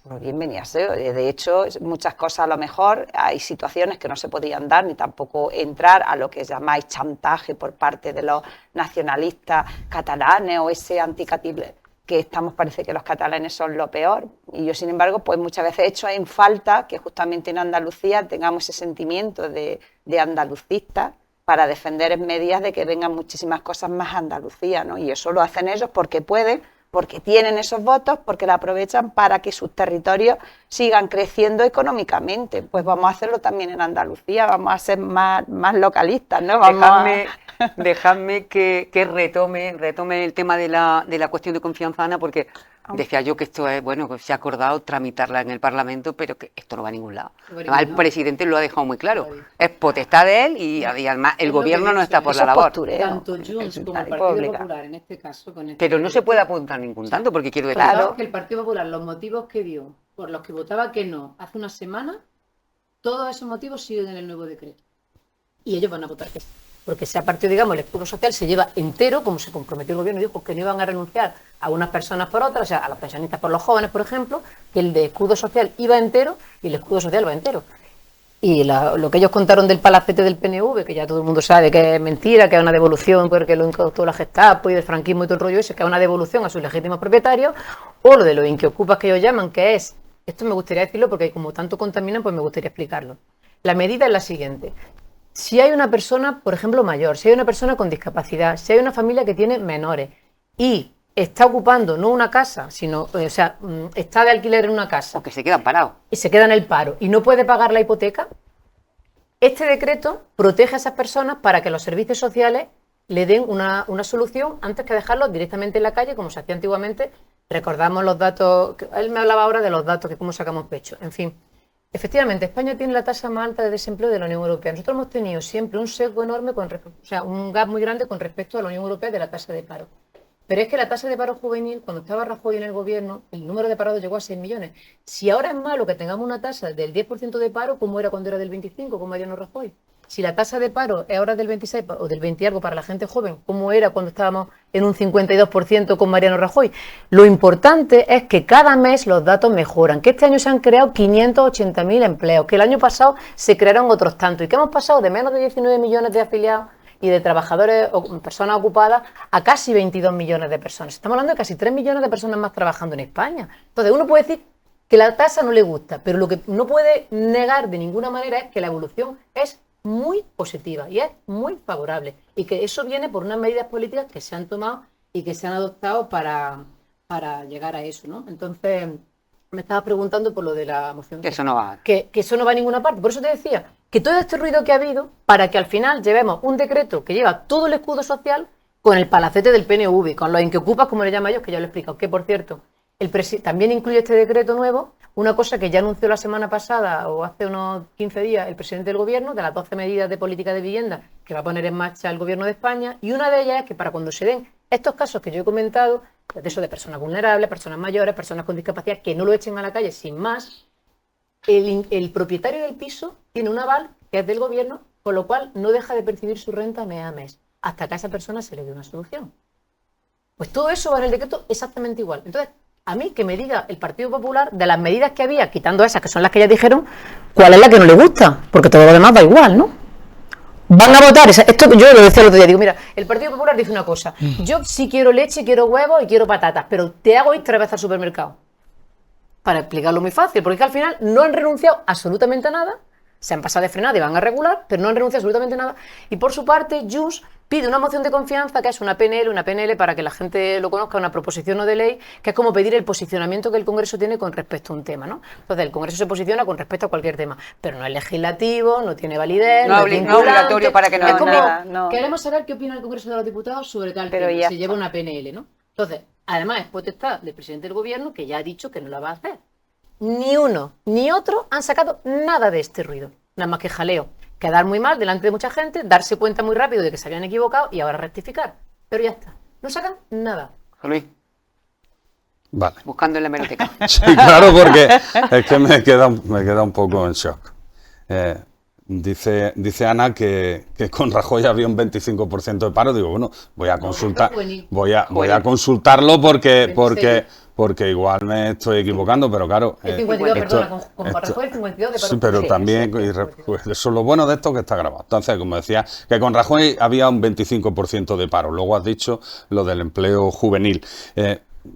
pues bienvenidas sea. De hecho, muchas cosas a lo mejor, hay situaciones que no se podían dar, ni tampoco entrar a lo que llamáis chantaje por parte de los nacionalistas catalanes o ese anticatile que estamos, parece que los catalanes son lo peor. Y yo, sin embargo, pues muchas veces he hecho en falta que justamente en Andalucía tengamos ese sentimiento de andalucistas, para defender en medidas de que vengan muchísimas cosas más a Andalucía, ¿no? Y eso lo hacen ellos porque pueden, porque tienen esos votos, porque la aprovechan para que sus territorios sigan creciendo económicamente. Pues vamos a hacerlo también en Andalucía, vamos a ser más localistas, ¿no? Dejadme que retome el tema de la cuestión de confianza, Ana, porque decía yo que esto es, bueno, que se ha acordado tramitarla en el Parlamento, pero que esto no va a ningún lado. Además, el presidente lo ha dejado muy claro. Es potestad de él y además el gobierno no está por la labor. Tanto Junts como el Partido Popular, en este caso. Pero no se puede apuntar ningún tanto, porque quiero decir... Claro, que el Partido Popular, los motivos que dio por los que votaba que no hace una semana, todos esos motivos siguen en el nuevo decreto. Y ellos van a votar que sí. Porque ese partido, digamos, el escudo social se lleva entero, como se comprometió el gobierno y dijo que no iban a renunciar a unas personas por otras, o sea, a los pensionistas por los jóvenes, por ejemplo, que el de escudo social iba entero y el escudo social va entero. Y lo que ellos contaron del palacete del PNV, que ya todo el mundo sabe que es mentira, que es una devolución porque lo incautó la Gestapo y del franquismo y todo el rollo ese, que es una devolución a sus legítimos propietarios, o lo de los inquiocupas que ellos llaman, que es, esto me gustaría decirlo porque como tanto contaminan, pues me gustaría explicarlo. La medida es la siguiente. Si hay una persona, por ejemplo, mayor, si hay una persona con discapacidad, si hay una familia que tiene menores y está ocupando no una casa, sino, o sea, está de alquiler en una casa. O que se quedan parados. Y se queda en el paro y no puede pagar la hipoteca, este decreto protege a esas personas para que los servicios sociales le den una solución antes que dejarlos directamente en la calle, como se hacía antiguamente. Recordamos los datos, él me hablaba ahora de los datos, que cómo sacamos pecho, en fin. Efectivamente, España tiene la tasa más alta de desempleo de la Unión Europea. Nosotros hemos tenido siempre un sesgo enorme, o sea, un gap muy grande con respecto a la Unión Europea de la tasa de paro. Pero es que la tasa de paro juvenil, cuando estaba Rajoy en el gobierno, el número de parados llegó a 6 millones. Si ahora es malo que tengamos una tasa del 10% de paro, ¿cómo era cuando era del 25%, con Mariano Rajoy? Si la tasa de paro es ahora del 26 o del 20 y algo para la gente joven, ¿cómo era cuando estábamos en un 52% con Mariano Rajoy? Lo importante es que cada mes los datos mejoran, que este año se han creado 580.000 empleos, que el año pasado se crearon otros tantos y que hemos pasado de menos de 19 millones de afiliados y de trabajadores o personas ocupadas a casi 22 millones de personas. Estamos hablando de casi 3 millones de personas más trabajando en España. Entonces uno puede decir que la tasa no le gusta, pero lo que no puede negar de ninguna manera es que la evolución es muy positiva y es muy favorable y que eso viene por unas medidas políticas que se han tomado y que se han adoptado para llegar a eso, ¿no? Entonces me estaba preguntando por lo de la moción. Que eso no va. Que eso no va a ninguna parte. Por eso te decía que todo este ruido que ha habido para que al final llevemos un decreto que lleva todo el escudo social con el palacete del PNV, con los inquiocupas, como le llaman ellos, que ya lo he explicado. Que, por cierto, también incluye este decreto nuevo una cosa que ya anunció la semana pasada o hace unos 15 días el presidente del gobierno, de las 12 medidas de política de vivienda que va a poner en marcha el gobierno de España, y una de ellas es que para cuando se den estos casos que yo he comentado, de eso de personas vulnerables, personas mayores, personas con discapacidad, que no lo echen a la calle sin más, el propietario del piso tiene un aval que es del gobierno, con lo cual no deja de percibir su renta mes a mes, hasta que a esa persona se le dé una solución. Pues todo eso va en el decreto exactamente igual. Entonces, a mí que me diga el Partido Popular de las medidas que había, quitando esas que son las que ya dijeron, cuál es la que no le gusta, porque todo lo demás da igual, ¿no? Van a votar, esto yo lo decía el otro día, digo, mira, el Partido Popular dice una cosa, yo sí quiero leche, quiero huevos y quiero patatas, pero te hago ir 3 veces al supermercado. Para explicarlo muy fácil, porque es que al final no han renunciado absolutamente a nada, se han pasado de frenada y van a regular, pero no han renunciado absolutamente a nada, y por su parte, Junts pide una moción de confianza, que es una PNL para que la gente lo conozca, una proposición no de ley, que es como pedir el posicionamiento que el Congreso tiene con respecto a un tema, ¿no? Entonces, el Congreso se posiciona con respecto a cualquier tema, pero no es legislativo, no tiene validez, no es obligatorio para que no... Es como, no. queremos saber qué opina el Congreso de los Diputados sobre tal Pero tema, ya se lleva una PNL, ¿no? Entonces, además es potestad del presidente del Gobierno, que ya ha dicho que no la va a hacer. Ni uno ni otro han sacado nada de este ruido, nada más que jaleo. quedar muy mal delante de mucha gente, darse cuenta muy rápido de que se habían equivocado y ahora rectificar. Pero ya está. No sacan nada. Luis, Vale. buscando en la hemeroteca. Sí, claro, porque es que me queda un poco en shock. Dice Ana que con Rajoy había un 25% de paro. Digo, bueno, voy a consultarlo porque igual me estoy equivocando, pero claro. El 52, perdona, con Rajoy el 52 de paro. Sí, pero también, pues, eso es lo bueno de esto, que está grabado. Entonces, como decía, que con Rajoy había un 25% de paro. Luego has dicho lo del empleo juvenil.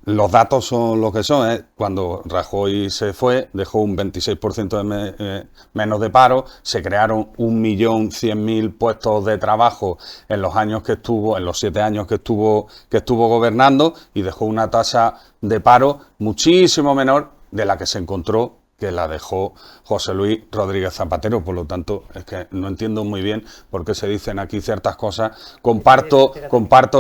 Los datos son lo que son, ¿eh? Cuando Rajoy se fue, dejó un 26% menos de paro, se crearon 1.100.000 puestos de trabajo en los años que estuvo, en los 7 años que estuvo gobernando, y dejó una tasa de paro muchísimo menor de la que se encontró, que la dejó José Luis Rodríguez Zapatero. Por lo tanto, es que no entiendo muy bien por qué se dicen aquí ciertas cosas. Comparto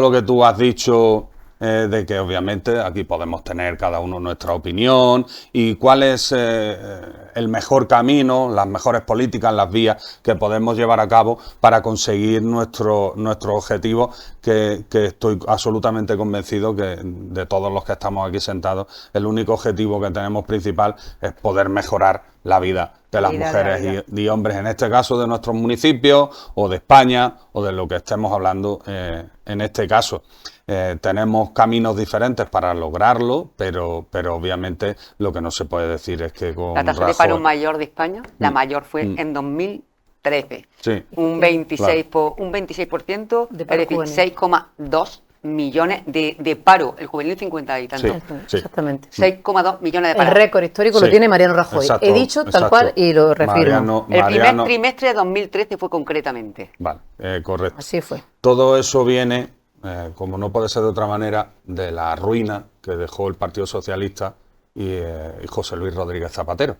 lo que tú has dicho, de que obviamente aquí podemos tener cada uno nuestra opinión y cuál es el mejor camino, las mejores políticas, las vías que podemos llevar a cabo para conseguir nuestro objetivo, que estoy absolutamente convencido que de todos los que estamos aquí sentados, el único objetivo que tenemos principal es poder mejorar la vida de las mujeres y hombres, en este caso de nuestros municipios o de España o de lo que estemos hablando en este caso. Tenemos caminos diferentes para lograrlo, pero obviamente lo que no se puede decir es que con La tasa de paro mayor de España, la mayor fue en 2013. Sí. Un 26%, De paro es decir, juvenil. 6,2 millones de paro, el juvenil 50 y tantos. Sí. Exactamente. 6,2 millones de paro. El récord histórico lo tiene Mariano Rajoy. Exacto, He dicho tal exacto. cual y lo refirmo. El primer trimestre de 2013 fue concretamente. Vale, correcto. Así fue. Todo eso viene, como no puede ser de otra manera, de la ruina que dejó el Partido Socialista y José Luis Rodríguez Zapatero.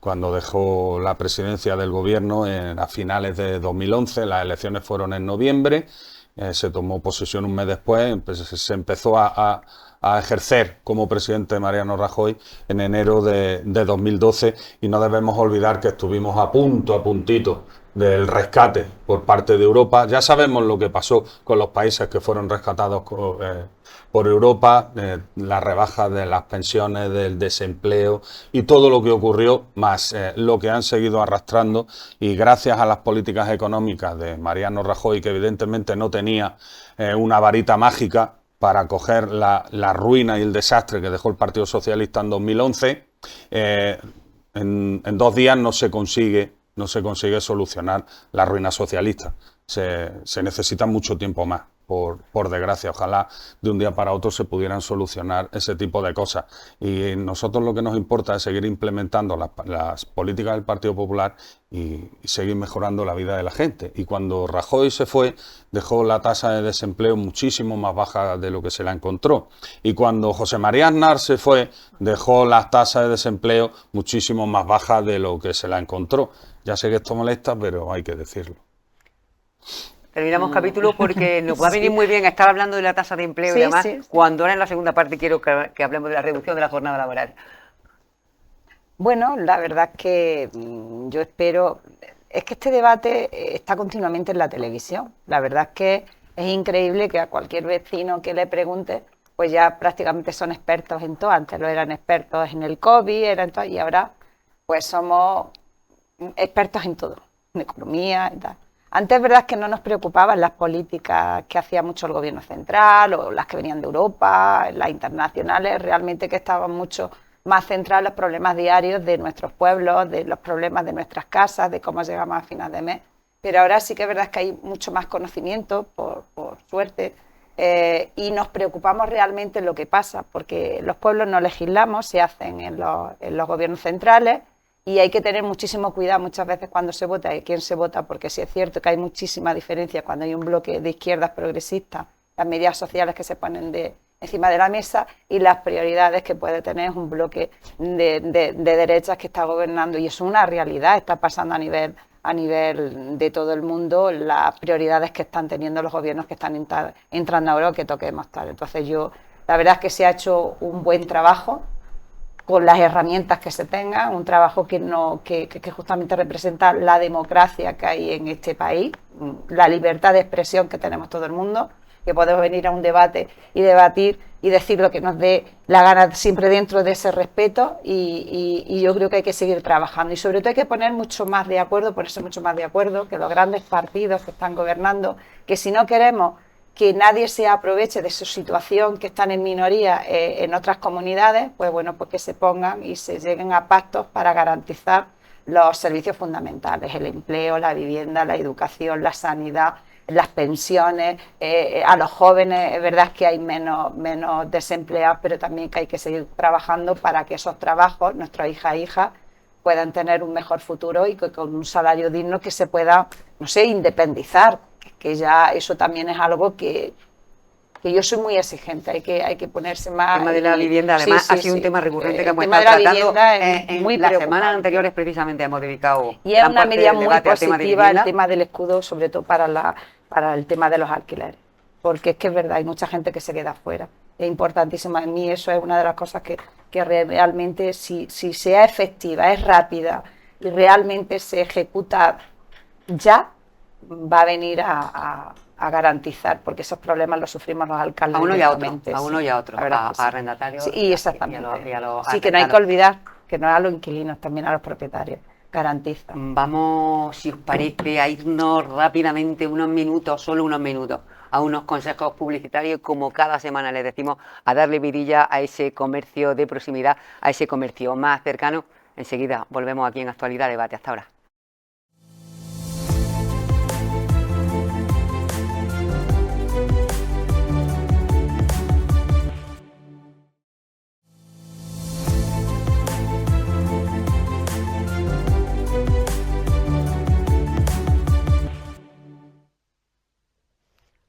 Cuando dejó la presidencia del gobierno a finales de 2011, las elecciones fueron en noviembre, se tomó posesión un mes después, se empezó a ejercer como presidente Mariano Rajoy en enero de 2012, y no debemos olvidar que estuvimos a puntito del rescate por parte de Europa. Ya sabemos lo que pasó con los países que fueron rescatados por Europa, la rebaja de las pensiones, del desempleo y todo lo que ocurrió, más lo que han seguido arrastrando, y gracias a las políticas económicas de Mariano Rajoy, que evidentemente no tenía una varita mágica para coger la ruina y el desastre que dejó el Partido Socialista en 2011, en 2 días no se consigue solucionar la ruina socialista. Se necesita mucho tiempo más, por desgracia. Ojalá de un día para otro se pudieran solucionar ese tipo de cosas. Y nosotros lo que nos importa es seguir implementando las políticas del Partido Popular y seguir mejorando la vida de la gente. Y cuando Rajoy se fue, dejó la tasa de desempleo muchísimo más baja de lo que se la encontró. Y cuando José María Aznar se fue, dejó las tasas de desempleo muchísimo más bajas de lo que se la encontró. Ya sé que esto molesta, pero hay que decirlo. Terminamos capítulo porque nos va a venir muy bien estar hablando de la tasa de empleo y demás, cuando ahora en la segunda parte quiero que hablemos de la reducción de la jornada laboral. Bueno, la verdad es que yo espero, es que este debate está continuamente en la televisión. La verdad es que es increíble que a cualquier vecino que le pregunte, pues ya prácticamente son expertos en todo. Antes lo eran expertos en el COVID, y ahora pues somos expertos en todo, en economía y tal. Antes, verdad, es que no nos preocupaban las políticas que hacía mucho el gobierno central o las que venían de Europa, las internacionales, realmente que estaban mucho más centrados en los problemas diarios de nuestros pueblos, de los problemas de nuestras casas, de cómo llegamos a final de mes. Pero ahora sí que es verdad que hay mucho más conocimiento, por suerte, y nos preocupamos realmente en lo que pasa, porque los pueblos no legislamos, se hacen en los gobiernos centrales. Y hay que tener muchísimo cuidado muchas veces cuando se vota y quién se vota, porque sí es cierto que hay muchísima diferencia cuando hay un bloque de izquierdas progresistas, las medidas sociales que se ponen encima de la mesa y las prioridades que puede tener un bloque de derechas que está gobernando. Y eso es una realidad, está pasando a nivel de todo el mundo, las prioridades que están teniendo los gobiernos que están entrando ahora o que toquemos tal. Entonces la verdad es que se ha hecho un buen trabajo. con las herramientas que se tengan, un trabajo que justamente representa la democracia que hay en este país, la libertad de expresión que tenemos todo el mundo, que podemos venir a un debate y debatir y decir lo que nos dé la gana, siempre dentro de ese respeto, y yo creo que hay que seguir trabajando, y sobre todo hay que poner mucho más de acuerdo, ponerse mucho más de acuerdo, que los grandes partidos que están gobernando, que si no queremos que nadie se aproveche de su situación, que están en minoría en otras comunidades, pues bueno, pues que se pongan y se lleguen a pactos para garantizar los servicios fundamentales, el empleo, la vivienda, la educación, la sanidad, las pensiones, a los jóvenes. Es verdad que hay menos desempleados, pero también que hay que seguir trabajando para que esos trabajos, nuestras hijas e hijas, puedan tener un mejor futuro y que con un salario digno que se pueda, no sé, independizar, que ya eso también es algo que yo soy muy exigente, hay que ponerse más... El tema de la vivienda, además, ha sido un tema recurrente que hemos estado tratando en las semanas anteriores. Precisamente hemos dedicado... Y es una medida muy positiva el tema del escudo, sobre todo para el tema de los alquileres, porque es que es verdad, hay mucha gente que se queda fuera. Es importantísimo. En mí eso es una de las cosas que realmente, si sea efectiva, es rápida y realmente se ejecuta ya, va a venir a garantizar, porque esos problemas los sufrimos los alcaldes. A uno y a otro, a arrendatarios. Sí, exactamente. Sí, que no hay que olvidar que no a los inquilinos, también a los propietarios. Garantiza. Vamos, si os parece, a irnos rápidamente unos minutos, solo unos minutos, a unos consejos publicitarios, como cada semana les decimos, a darle vidilla a ese comercio de proximidad, a ese comercio más cercano. Enseguida volvemos aquí en Actualidad Debate. Hasta ahora.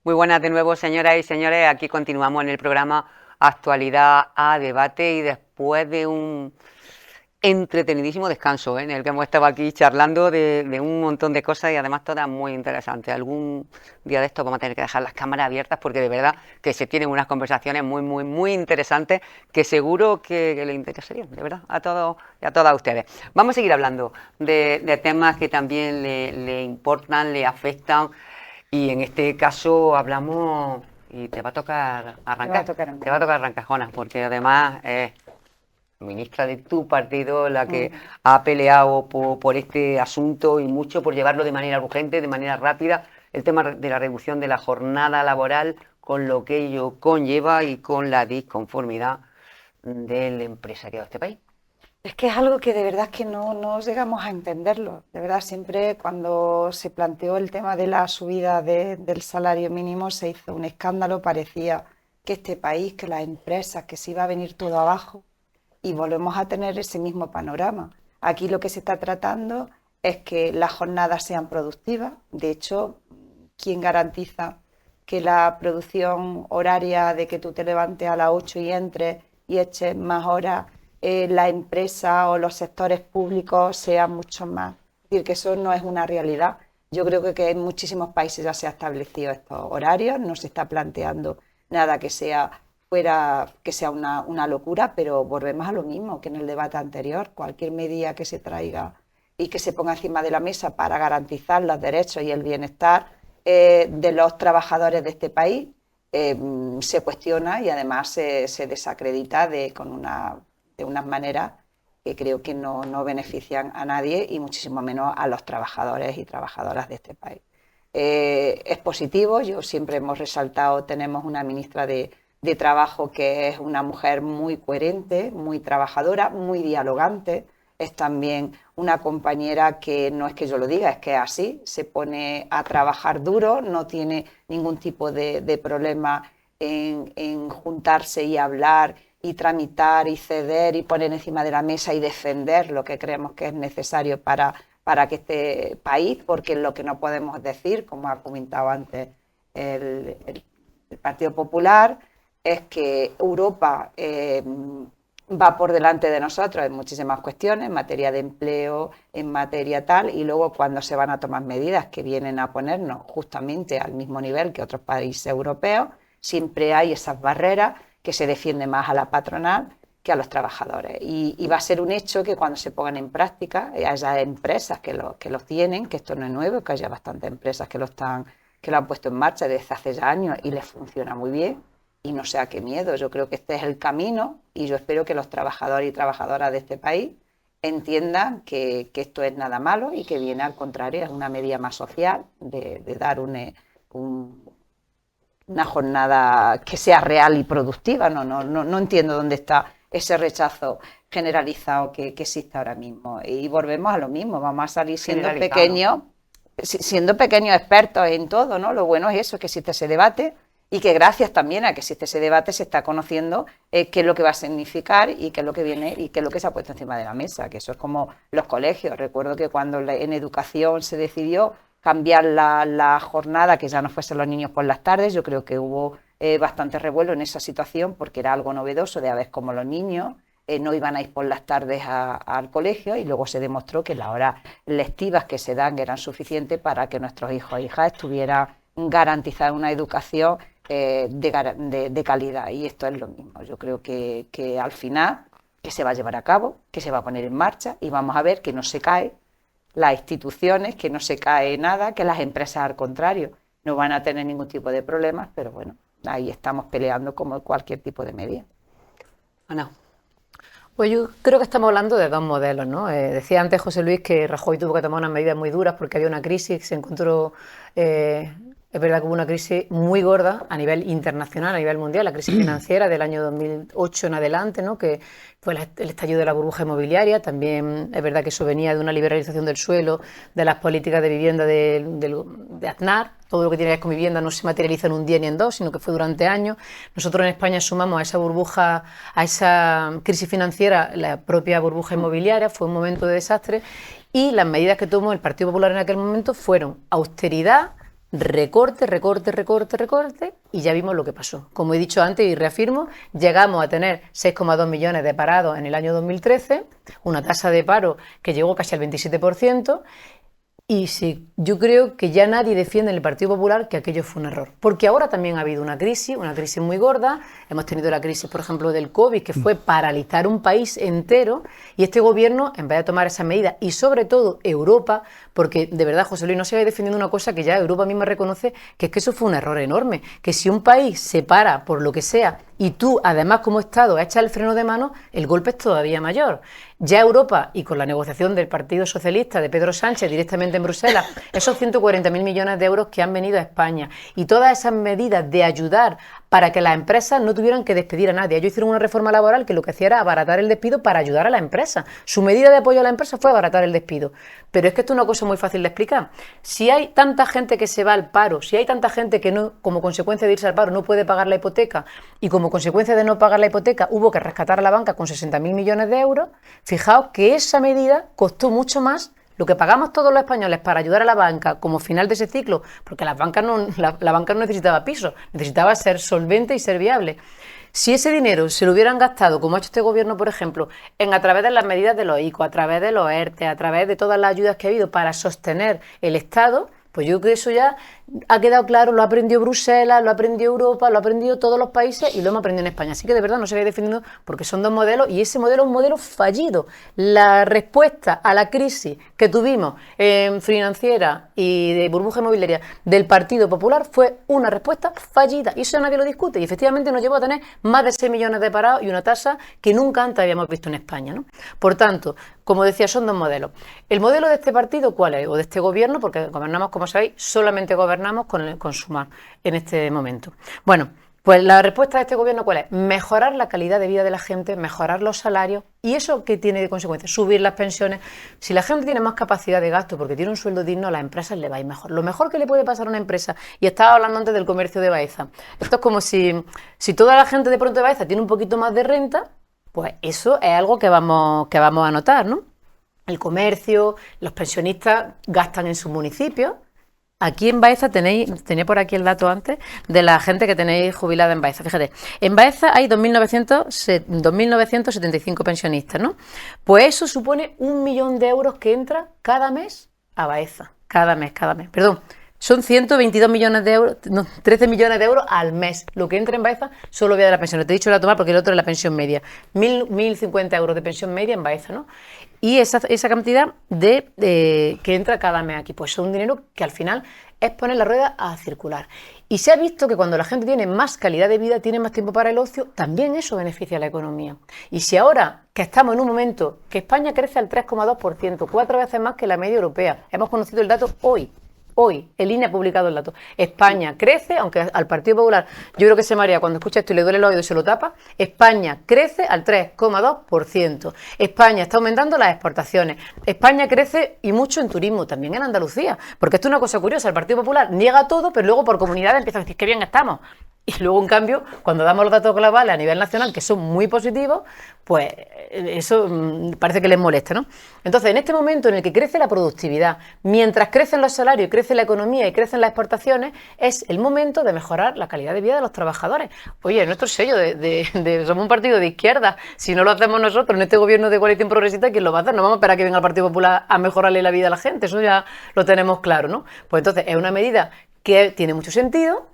Muy buenas de nuevo, señoras y señores. Aquí continuamos en el programa Actualidad a Debate, y después de un entretenidísimo descanso, en el que hemos estado aquí charlando de un montón de cosas, y además todas muy interesantes. Algún día de estos vamos a tener que dejar las cámaras abiertas, porque de verdad que se tienen unas conversaciones muy interesantes, que seguro que les interesarían, de verdad, a todos y a todas ustedes. Vamos a seguir hablando de temas que también le importan, le afectan. Y en este caso hablamos, y te va a tocar arrancar. Te va a tocar arrancar, Jonas, porque además es ministra de tu partido la que ha peleado por este asunto, y mucho por llevarlo de manera urgente, de manera rápida, el tema de la reducción de la jornada laboral, con lo que ello conlleva y con la disconformidad del empresariado de este país. Es que es algo que de verdad es que no llegamos a entenderlo. De verdad, siempre cuando se planteó el tema de la subida del salario mínimo se hizo un escándalo. Parecía que este país, que las empresas, que se iba a venir todo abajo, y volvemos a tener ese mismo panorama. Aquí lo que se está tratando es que las jornadas sean productivas. De hecho, ¿quién garantiza que la producción horaria de que tú te levantes a las 8 y entres y eches más horas, la empresa o los sectores públicos sean mucho más? Es decir, que eso no es una realidad. Yo creo que en muchísimos países ya se han establecido estos horarios, no se está planteando nada que sea una locura, pero volvemos a lo mismo que en el debate anterior. Cualquier medida que se traiga y que se ponga encima de la mesa para garantizar los derechos y el bienestar de los trabajadores de este país se cuestiona, y además se desacredita de unas maneras que creo que no benefician a nadie, y muchísimo menos a los trabajadores y trabajadoras de este país. Es positivo. Yo siempre hemos resaltado, tenemos una ministra de Trabajo que es una mujer muy coherente, muy trabajadora, muy dialogante. Es también una compañera que no es que yo lo diga, es que es así, se pone a trabajar duro, no tiene ningún tipo de problema en juntarse y hablar y tramitar y ceder y poner encima de la mesa y defender lo que creemos que es necesario para que este país, porque lo que no podemos decir, como ha comentado antes el Partido Popular, es que Europa va por delante de nosotros en muchísimas cuestiones, en materia de empleo, en materia tal, y luego cuando se van a tomar medidas que vienen a ponernos justamente al mismo nivel que otros países europeos, siempre hay esas barreras, que se defiende más a la patronal a los trabajadores. Y va a ser un hecho que cuando se pongan en práctica, haya empresas que lo tienen, que esto no es nuevo, que haya bastantes empresas que lo han puesto en marcha desde hace ya años y les funciona muy bien. Y no sea qué miedo, yo creo que este es el camino y yo espero que los trabajadores y trabajadoras de este país entiendan que esto es nada malo y que viene al contrario, es una medida más social de dar una jornada que sea real y productiva. No entiendo dónde está ese rechazo generalizado que existe ahora mismo. Y volvemos a lo mismo, vamos a salir siendo pequeños expertos en todo, ¿no? Lo bueno es eso, que existe ese debate y que gracias también a que existe ese debate se está conociendo qué es lo que va a significar y qué es lo que viene y qué es lo que se ha puesto encima de la mesa, que eso es como los colegios. Recuerdo que cuando en educación se decidió cambiar la jornada, que ya no fuesen los niños por las tardes, yo creo que hubo bastante revuelo en esa situación porque era algo novedoso de a ver cómo los niños no iban a ir por las tardes al colegio y luego se demostró que las horas lectivas que se dan eran suficientes para que nuestros hijos e hijas estuvieran garantizados una educación de calidad, y esto es lo mismo. Yo creo que al final que se va a llevar a cabo, que se va a poner en marcha y vamos a ver que no se cae las instituciones, que no se cae nada, que las empresas al contrario no van a tener ningún tipo de problemas, pero bueno, ahí estamos peleando como cualquier tipo de medida. Ana. Pues yo creo que estamos hablando de dos modelos, ¿no? Decía antes José Luis que Rajoy tuvo que tomar unas medidas muy duras porque había una crisis, se encontró... Es verdad que hubo una crisis muy gorda a nivel internacional, a nivel mundial, la crisis financiera del año 2008 en adelante, ¿no? Que fue el estallido de la burbuja inmobiliaria. También es verdad que eso venía de una liberalización del suelo, de las políticas de vivienda de Aznar. Todo lo que tiene que ver con vivienda no se materializa en un día ni en dos, sino que fue durante años. Nosotros en España sumamos a esa burbuja, a esa crisis financiera, la propia burbuja inmobiliaria. Fue un momento de desastre y las medidas que tomó el Partido Popular en aquel momento fueron austeridad, recorte y ya vimos lo que pasó. Como he dicho antes y reafirmo, llegamos a tener 6,2 millones de parados en el año 2013, una tasa de paro que llegó casi al 27%. Y sí, yo creo que ya nadie defiende en el Partido Popular que aquello fue un error. Porque ahora también ha habido una crisis muy gorda. Hemos tenido la crisis, por ejemplo, del COVID, que fue paralizar un país entero. Y este gobierno, en vez de tomar esas medidas, y sobre todo Europa, porque de verdad, José Luis, no se va defendiendo una cosa que ya Europa misma reconoce, que es que eso fue un error enorme. Que si un país se para por lo que sea y tú, además, como Estado, echas el freno de mano, el golpe es todavía mayor. Ya Europa, y con la negociación del Partido Socialista de Pedro Sánchez directamente en Bruselas, esos 140.000 millones de euros que han venido a España y todas esas medidas de ayudar para que las empresas no tuvieran que despedir a nadie. Ellos hicieron una reforma laboral que lo que hacía era abaratar el despido para ayudar a la empresa. Su medida de apoyo a la empresa fue abaratar el despido. Pero es que esto es una cosa muy fácil de explicar. Si hay tanta gente que se va al paro, si hay tanta gente que no, como consecuencia de irse al paro, no puede pagar la hipoteca y como consecuencia de no pagar la hipoteca hubo que rescatar a la banca con 60.000 millones de euros, fijaos que esa medida costó mucho más lo que pagamos todos los españoles para ayudar a la banca como final de ese ciclo, porque la banca no necesitaba pisos, necesitaba ser solvente y ser viable. Si ese dinero se lo hubieran gastado, como ha hecho este gobierno, por ejemplo, a través de las medidas de los ICO, a través de los ERTE, a través de todas las ayudas que ha habido para sostener el Estado, pues yo creo que eso ya ha quedado claro, lo ha aprendido Bruselas, lo ha aprendido Europa, lo ha aprendido todos los países y lo hemos aprendido en España. Así que de verdad no se va defendiendo porque son dos modelos y ese modelo es un modelo fallido. La respuesta a la crisis que tuvimos financiera y de burbuja inmobiliaria del Partido Popular fue una respuesta fallida y eso nadie lo discute y efectivamente nos llevó a tener más de 6 millones de parados y una tasa que nunca antes habíamos visto en España, ¿no? Por tanto, como decía, son dos modelos. El modelo de este partido, ¿cuál es? O de este gobierno, porque gobernamos, como sabéis, solamente gobernamos con Sumar en este momento. Bueno, pues la respuesta de este gobierno, ¿cuál es? Mejorar la calidad de vida de la gente, mejorar los salarios. ¿Y eso qué tiene de consecuencia? Subir las pensiones. Si la gente tiene más capacidad de gasto porque tiene un sueldo digno, a las empresas le va a ir mejor. Lo mejor que le puede pasar a una empresa, y estaba hablando antes del comercio de Baeza, esto es como si toda la gente de pronto de Baeza tiene un poquito más de renta, pues eso es algo que vamos a notar, ¿no? El comercio, los pensionistas gastan en sus municipios. Aquí en Baeza tenía por aquí el dato antes de la gente que tenéis jubilada en Baeza. Fíjate, en Baeza hay 2.975 pensionistas, ¿no? Pues eso supone 1 millón de euros que entra cada mes a Baeza. Cada mes. Perdón, Son 122 millones de euros, no, 13 millones de euros al mes. Lo que entra en Baeza solo voy a de la pensión. Te he dicho la tomar porque el otro es la pensión media. 1.050 euros de pensión media en Baeza, ¿no? Y esa cantidad que entra cada mes aquí, pues es un dinero que al final es poner la rueda a circular. Y se ha visto que cuando la gente tiene más calidad de vida, tiene más tiempo para el ocio, también eso beneficia a la economía. Y si ahora que estamos en un momento que España crece al 3,2%, 4 veces más que la media europea, hemos conocido el dato hoy, el INE ha publicado el dato. España crece, aunque al Partido Popular yo creo que se marea cuando escucha esto y le duele el oído y se lo tapa. España crece al 3,2%. España está aumentando las exportaciones. España crece y mucho en turismo, también en Andalucía. Porque esto es una cosa curiosa, el Partido Popular niega todo, pero luego por comunidades empiezan a decir qué bien estamos. Y luego, en cambio, cuando damos los datos globales a nivel nacional, que son muy positivos, pues eso parece que les molesta, ¿no? Entonces, en este momento en el que crece la productividad, mientras crecen los salarios, crece la economía y crecen las exportaciones, es el momento de mejorar la calidad de vida de los trabajadores. Oye, nuestro sello somos un partido de izquierda. Si no lo hacemos nosotros en este gobierno de coalición progresista, ¿quién lo va a hacer? No vamos a esperar a que venga el Partido Popular a mejorarle la vida a la gente. Eso ya lo tenemos claro, ¿no? Pues entonces, es una medida que tiene mucho sentido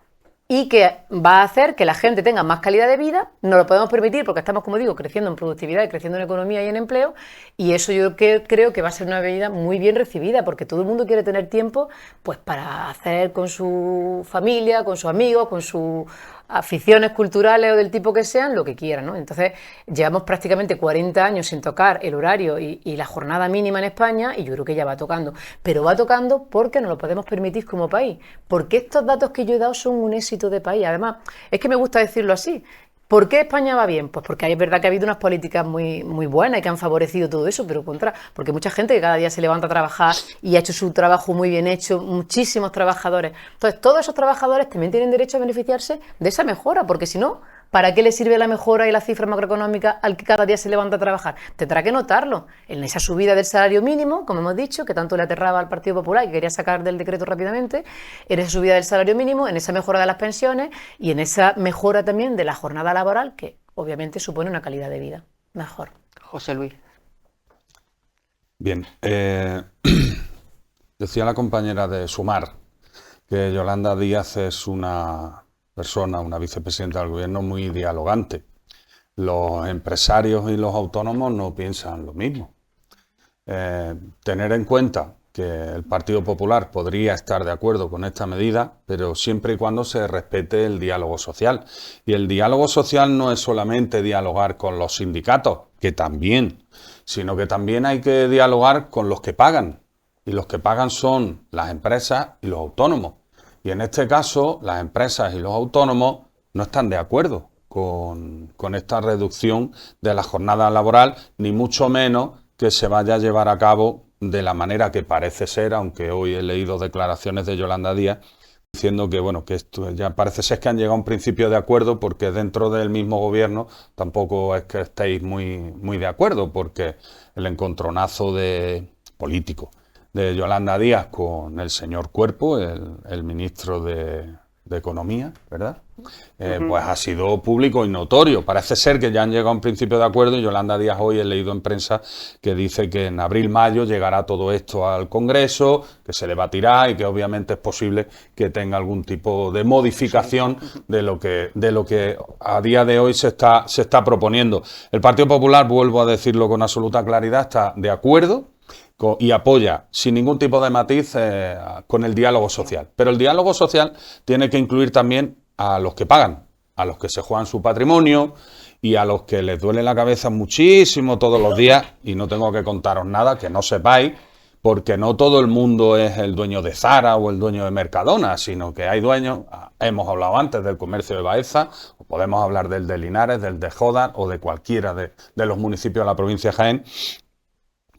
y que va a hacer que la gente tenga más calidad de vida. No lo podemos permitir porque estamos, como digo, creciendo en productividad y creciendo en economía y en empleo, y eso yo creo que va a ser una medida muy bien recibida porque todo el mundo quiere tener tiempo pues para hacer con su familia, con sus amigos, con sus aficiones culturales o del tipo que sean, lo que quieran, ¿no? Entonces, llevamos prácticamente 40 años sin tocar el horario y la jornada mínima en España, y yo creo que ya va tocando. Pero va tocando porque nos lo podemos permitir como país. Porque estos datos que yo he dado son un éxito de país. Además, es que me gusta decirlo así. ¿Por qué España va bien? Pues porque es verdad que ha habido unas políticas muy, muy buenas y que han favorecido todo eso, pero porque mucha gente que cada día se levanta a trabajar y ha hecho su trabajo muy bien hecho, muchísimos trabajadores. Entonces, todos esos trabajadores también tienen derecho a beneficiarse de esa mejora, porque si no, ¿para qué le sirve la mejora y la cifra macroeconómica al que cada día se levanta a trabajar? Tendrá que notarlo en esa subida del salario mínimo, como hemos dicho, que tanto le aterraba al Partido Popular y que quería sacar del decreto rápidamente, en esa subida del salario mínimo, en esa mejora de las pensiones y en esa mejora también de la jornada laboral, que obviamente supone una calidad de vida mejor. José Luis. Bien, decía la compañera de Sumar que Yolanda Díaz es una persona, una vicepresidenta del gobierno muy dialogante. Los empresarios y los autónomos no piensan lo mismo. Tener en cuenta que el Partido Popular podría estar de acuerdo con esta medida, pero siempre y cuando se respete el diálogo social. Y el diálogo social no es solamente dialogar con los sindicatos, que también, sino que también hay que dialogar con los que pagan. Y los que pagan son las empresas y los autónomos. Y en este caso, las empresas y los autónomos no están de acuerdo con esta reducción de la jornada laboral, ni mucho menos que se vaya a llevar a cabo de la manera que parece ser, aunque hoy he leído declaraciones de Yolanda Díaz diciendo que, bueno, que esto ya parece ser que han llegado a un principio de acuerdo, porque dentro del mismo gobierno tampoco es que estéis muy de acuerdo, porque el encontronazo político de Yolanda Díaz con el señor Cuerpo, el ministro de Economía, ¿verdad? Pues ha sido público y notorio. Parece ser que ya han llegado a un principio de acuerdo, y Yolanda Díaz hoy he leído en prensa que dice que en abril-mayo llegará todo esto al Congreso, que se le va a tirar y que obviamente es posible que tenga algún tipo de modificación de lo que a día de hoy se está proponiendo. El Partido Popular, vuelvo a decirlo con absoluta claridad, está de acuerdo y apoya sin ningún tipo de matiz con el diálogo social. Pero el diálogo social tiene que incluir también a los que pagan, a los que se juegan su patrimonio y a los que les duele la cabeza muchísimo todos los días, y no tengo que contaros nada que no sepáis, porque no todo el mundo es el dueño de Zara o el dueño de Mercadona, sino que hay dueños, hemos hablado antes del comercio de Baeza, o podemos hablar del de Linares, del de Jódar o de cualquiera de los municipios de la provincia de Jaén,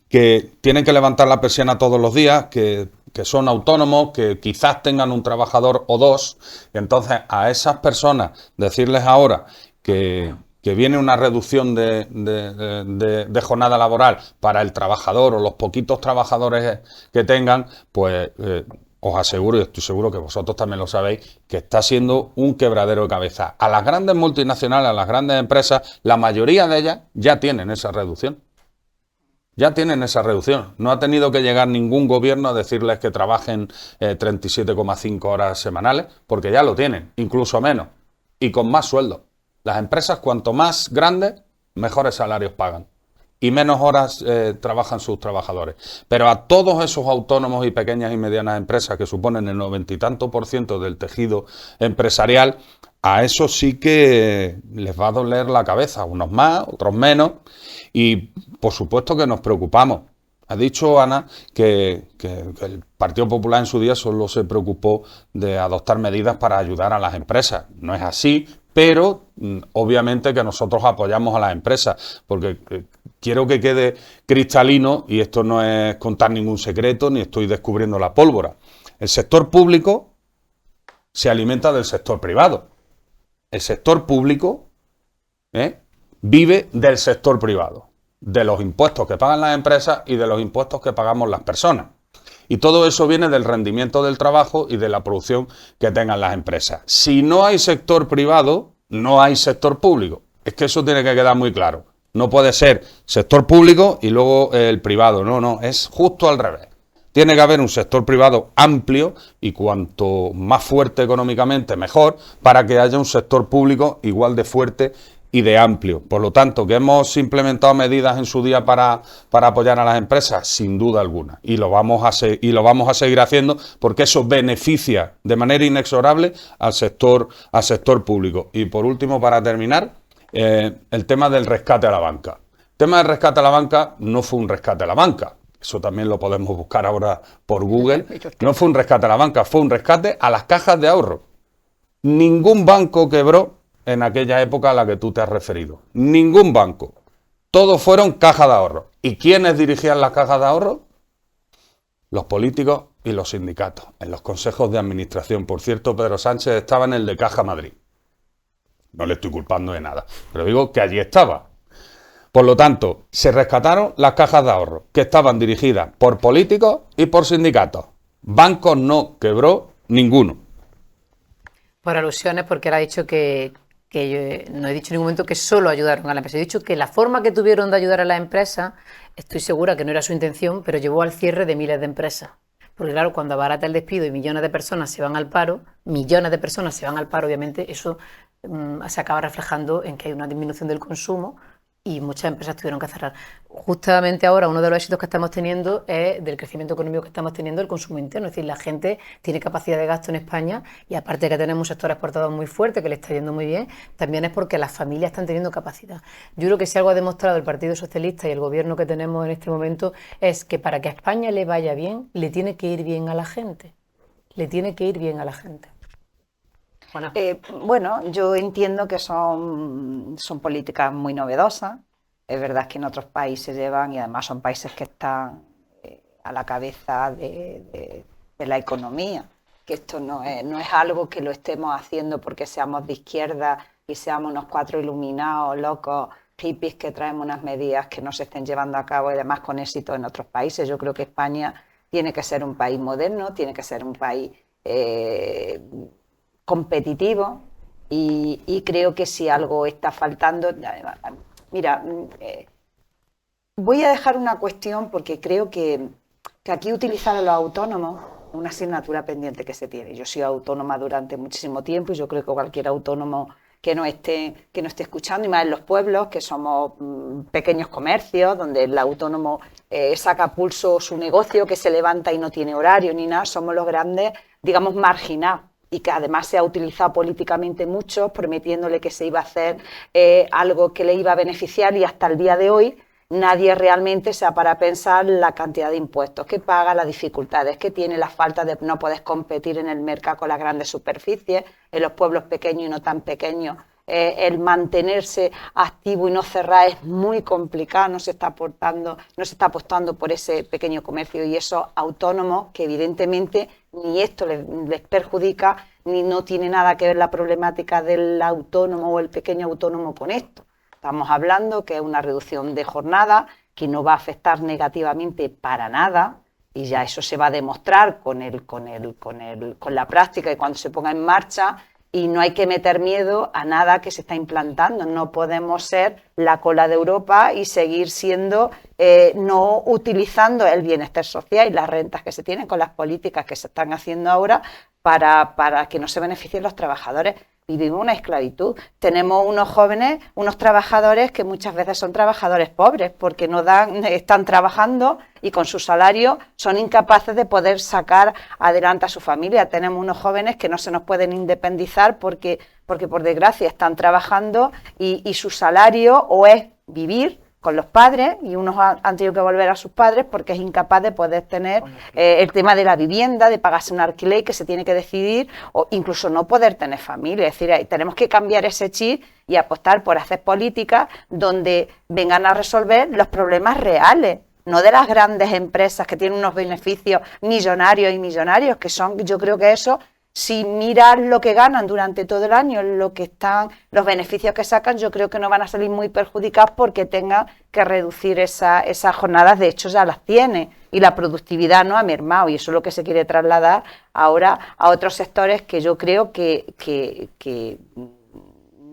que tienen que levantar la persiana todos los días, que son autónomos, que quizás tengan un trabajador o dos. Y entonces a esas personas decirles ahora que viene una reducción de jornada laboral para el trabajador o los poquitos trabajadores que tengan, pues os aseguro, y estoy seguro que vosotros también lo sabéis, que está siendo un quebradero de cabeza. A las grandes multinacionales, a las grandes empresas, la mayoría de ellas ya tienen esa reducción. Ya tienen esa reducción. No ha tenido que llegar ningún gobierno a decirles que trabajen 37,5 horas semanales, porque ya lo tienen, incluso menos, y con más sueldo. Las empresas, cuanto más grandes, mejores salarios pagan y menos horas trabajan sus trabajadores. Pero a todos esos autónomos y pequeñas y medianas empresas, que suponen el 90 y tanto % del tejido empresarial, a eso sí que les va a doler la cabeza, unos más, otros menos, y por supuesto que nos preocupamos. Ha dicho Ana que el Partido Popular en su día solo se preocupó de adoptar medidas para ayudar a las empresas. No es así, pero obviamente que nosotros apoyamos a las empresas, porque quiero que quede cristalino, y esto no es contar ningún secreto, ni estoy descubriendo la pólvora. El sector público se alimenta del sector privado. El sector público vive del sector privado, de los impuestos que pagan las empresas y de los impuestos que pagamos las personas. Y todo eso viene del rendimiento del trabajo y de la producción que tengan las empresas. Si no hay sector privado, no hay sector público. Es que eso tiene que quedar muy claro. No puede ser sector público y luego el privado. No, es justo al revés. Tiene que haber un sector privado amplio y cuanto más fuerte económicamente mejor, para que haya un sector público igual de fuerte y de amplio. Por lo tanto, que hemos implementado medidas en su día para apoyar a las empresas, sin duda alguna. Y lo vamos a seguir haciendo, porque eso beneficia de manera inexorable al sector público. Y por último, para terminar, el tema del rescate a la banca. El tema del rescate a la banca no fue un rescate a la banca. Eso también lo podemos buscar ahora por Google. No fue un rescate a la banca, fue un rescate a las cajas de ahorro. Ningún banco quebró en aquella época a la que tú te has referido. Ningún banco. Todos fueron cajas de ahorro. ¿Y quiénes dirigían las cajas de ahorro? Los políticos y los sindicatos, en los consejos de administración. Por cierto, Pedro Sánchez estaba en el de Caja Madrid. No le estoy culpando de nada, pero digo que allí estaba. Por lo tanto, se rescataron las cajas de ahorro, que estaban dirigidas por políticos y por sindicatos. Bancos no quebró ninguno. Por alusiones, porque él ha dicho que yo no he dicho en ningún momento que solo ayudaron a la empresa. He dicho que la forma que tuvieron de ayudar a la empresa, estoy segura que no era su intención, pero llevó al cierre de miles de empresas. Porque claro, cuando abarata el despido y millones de personas se van al paro, obviamente eso se acaba reflejando en que hay una disminución del consumo y muchas empresas tuvieron que cerrar. Justamente ahora uno de los éxitos que estamos teniendo es del crecimiento económico que estamos teniendo el consumo interno, es decir, la gente tiene capacidad de gasto en España y aparte de que tenemos un sector exportador muy fuerte que le está yendo muy bien, también es porque las familias están teniendo capacidad. Yo creo que si algo ha demostrado el Partido Socialista y el gobierno que tenemos en este momento es que para que a España le vaya bien, le tiene que ir bien a la gente. Bueno, yo entiendo que son políticas muy novedosas. Es verdad que en otros países llevan, y además son países que están a la cabeza de la economía, que esto no es algo que lo estemos haciendo porque seamos de izquierda y seamos unos cuatro iluminados, locos, hippies que traemos unas medidas que no se estén llevando a cabo y además con éxito en otros países. Yo creo que España tiene que ser un país moderno, tiene que ser un país competitivo y creo que si algo está faltando... Mira, voy a dejar una cuestión porque creo que aquí utilizar a los autónomos es una asignatura pendiente que se tiene. Yo he sido autónoma durante muchísimo tiempo y yo creo que cualquier autónomo que no esté escuchando, y más en los pueblos, que somos pequeños comercios, donde el autónomo saca pulso su negocio, que se levanta y no tiene horario ni nada, somos los grandes, digamos, marginados. Y que además se ha utilizado políticamente mucho, prometiéndole que se iba a hacer algo que le iba a beneficiar y hasta el día de hoy nadie realmente se ha parado a pensar la cantidad de impuestos que paga, las dificultades que tiene, la falta de no poder competir en el mercado con las grandes superficies, en los pueblos pequeños y no tan pequeños. El mantenerse activo y no cerrar es muy complicado, no se está apostando por ese pequeño comercio y esos autónomos que evidentemente ni esto les perjudica ni no tiene nada que ver la problemática del autónomo o el pequeño autónomo con esto. Estamos hablando que es una reducción de jornada que no va a afectar negativamente para nada y ya eso se va a demostrar con la práctica y cuando se ponga en marcha. Y no hay que meter miedo a nada que se está implantando. No podemos ser la cola de Europa y seguir siendo no utilizando el bienestar social y las rentas que se tienen con las políticas que se están haciendo ahora para que no se beneficien los trabajadores. Vivimos una esclavitud. Tenemos unos jóvenes, unos trabajadores que muchas veces son trabajadores pobres porque están trabajando y con su salario son incapaces de poder sacar adelante a su familia. Tenemos unos jóvenes que no se nos pueden independizar porque por desgracia están trabajando y su salario o es vivir con los padres, y unos han tenido que volver a sus padres porque es incapaz de poder tener el tema de la vivienda, de pagarse un alquiler que se tiene que decidir, o incluso no poder tener familia. Es decir, tenemos que cambiar ese chip y apostar por hacer políticas donde vengan a resolver los problemas reales, no de las grandes empresas que tienen unos beneficios millonarios, que son, yo creo que eso, si miras lo que ganan durante todo el año, los beneficios que sacan, yo creo que no van a salir muy perjudicados porque tengan que reducir esas jornadas. De hecho ya las tiene y la productividad no ha mermado, y eso es lo que se quiere trasladar ahora a otros sectores que yo creo que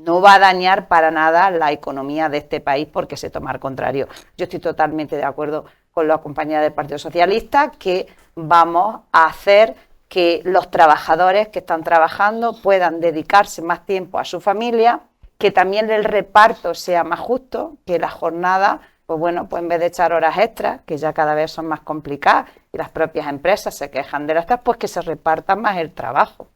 no va a dañar para nada la economía de este país porque se toma al contrario. Yo estoy totalmente de acuerdo con la compañera del Partido Socialista que vamos a hacer que los trabajadores que están trabajando puedan dedicarse más tiempo a su familia, que también el reparto sea más justo, que la jornada, pues bueno, pues en vez de echar horas extras, que ya cada vez son más complicadas y las propias empresas se quejan de las extras, pues que se reparta más el trabajo,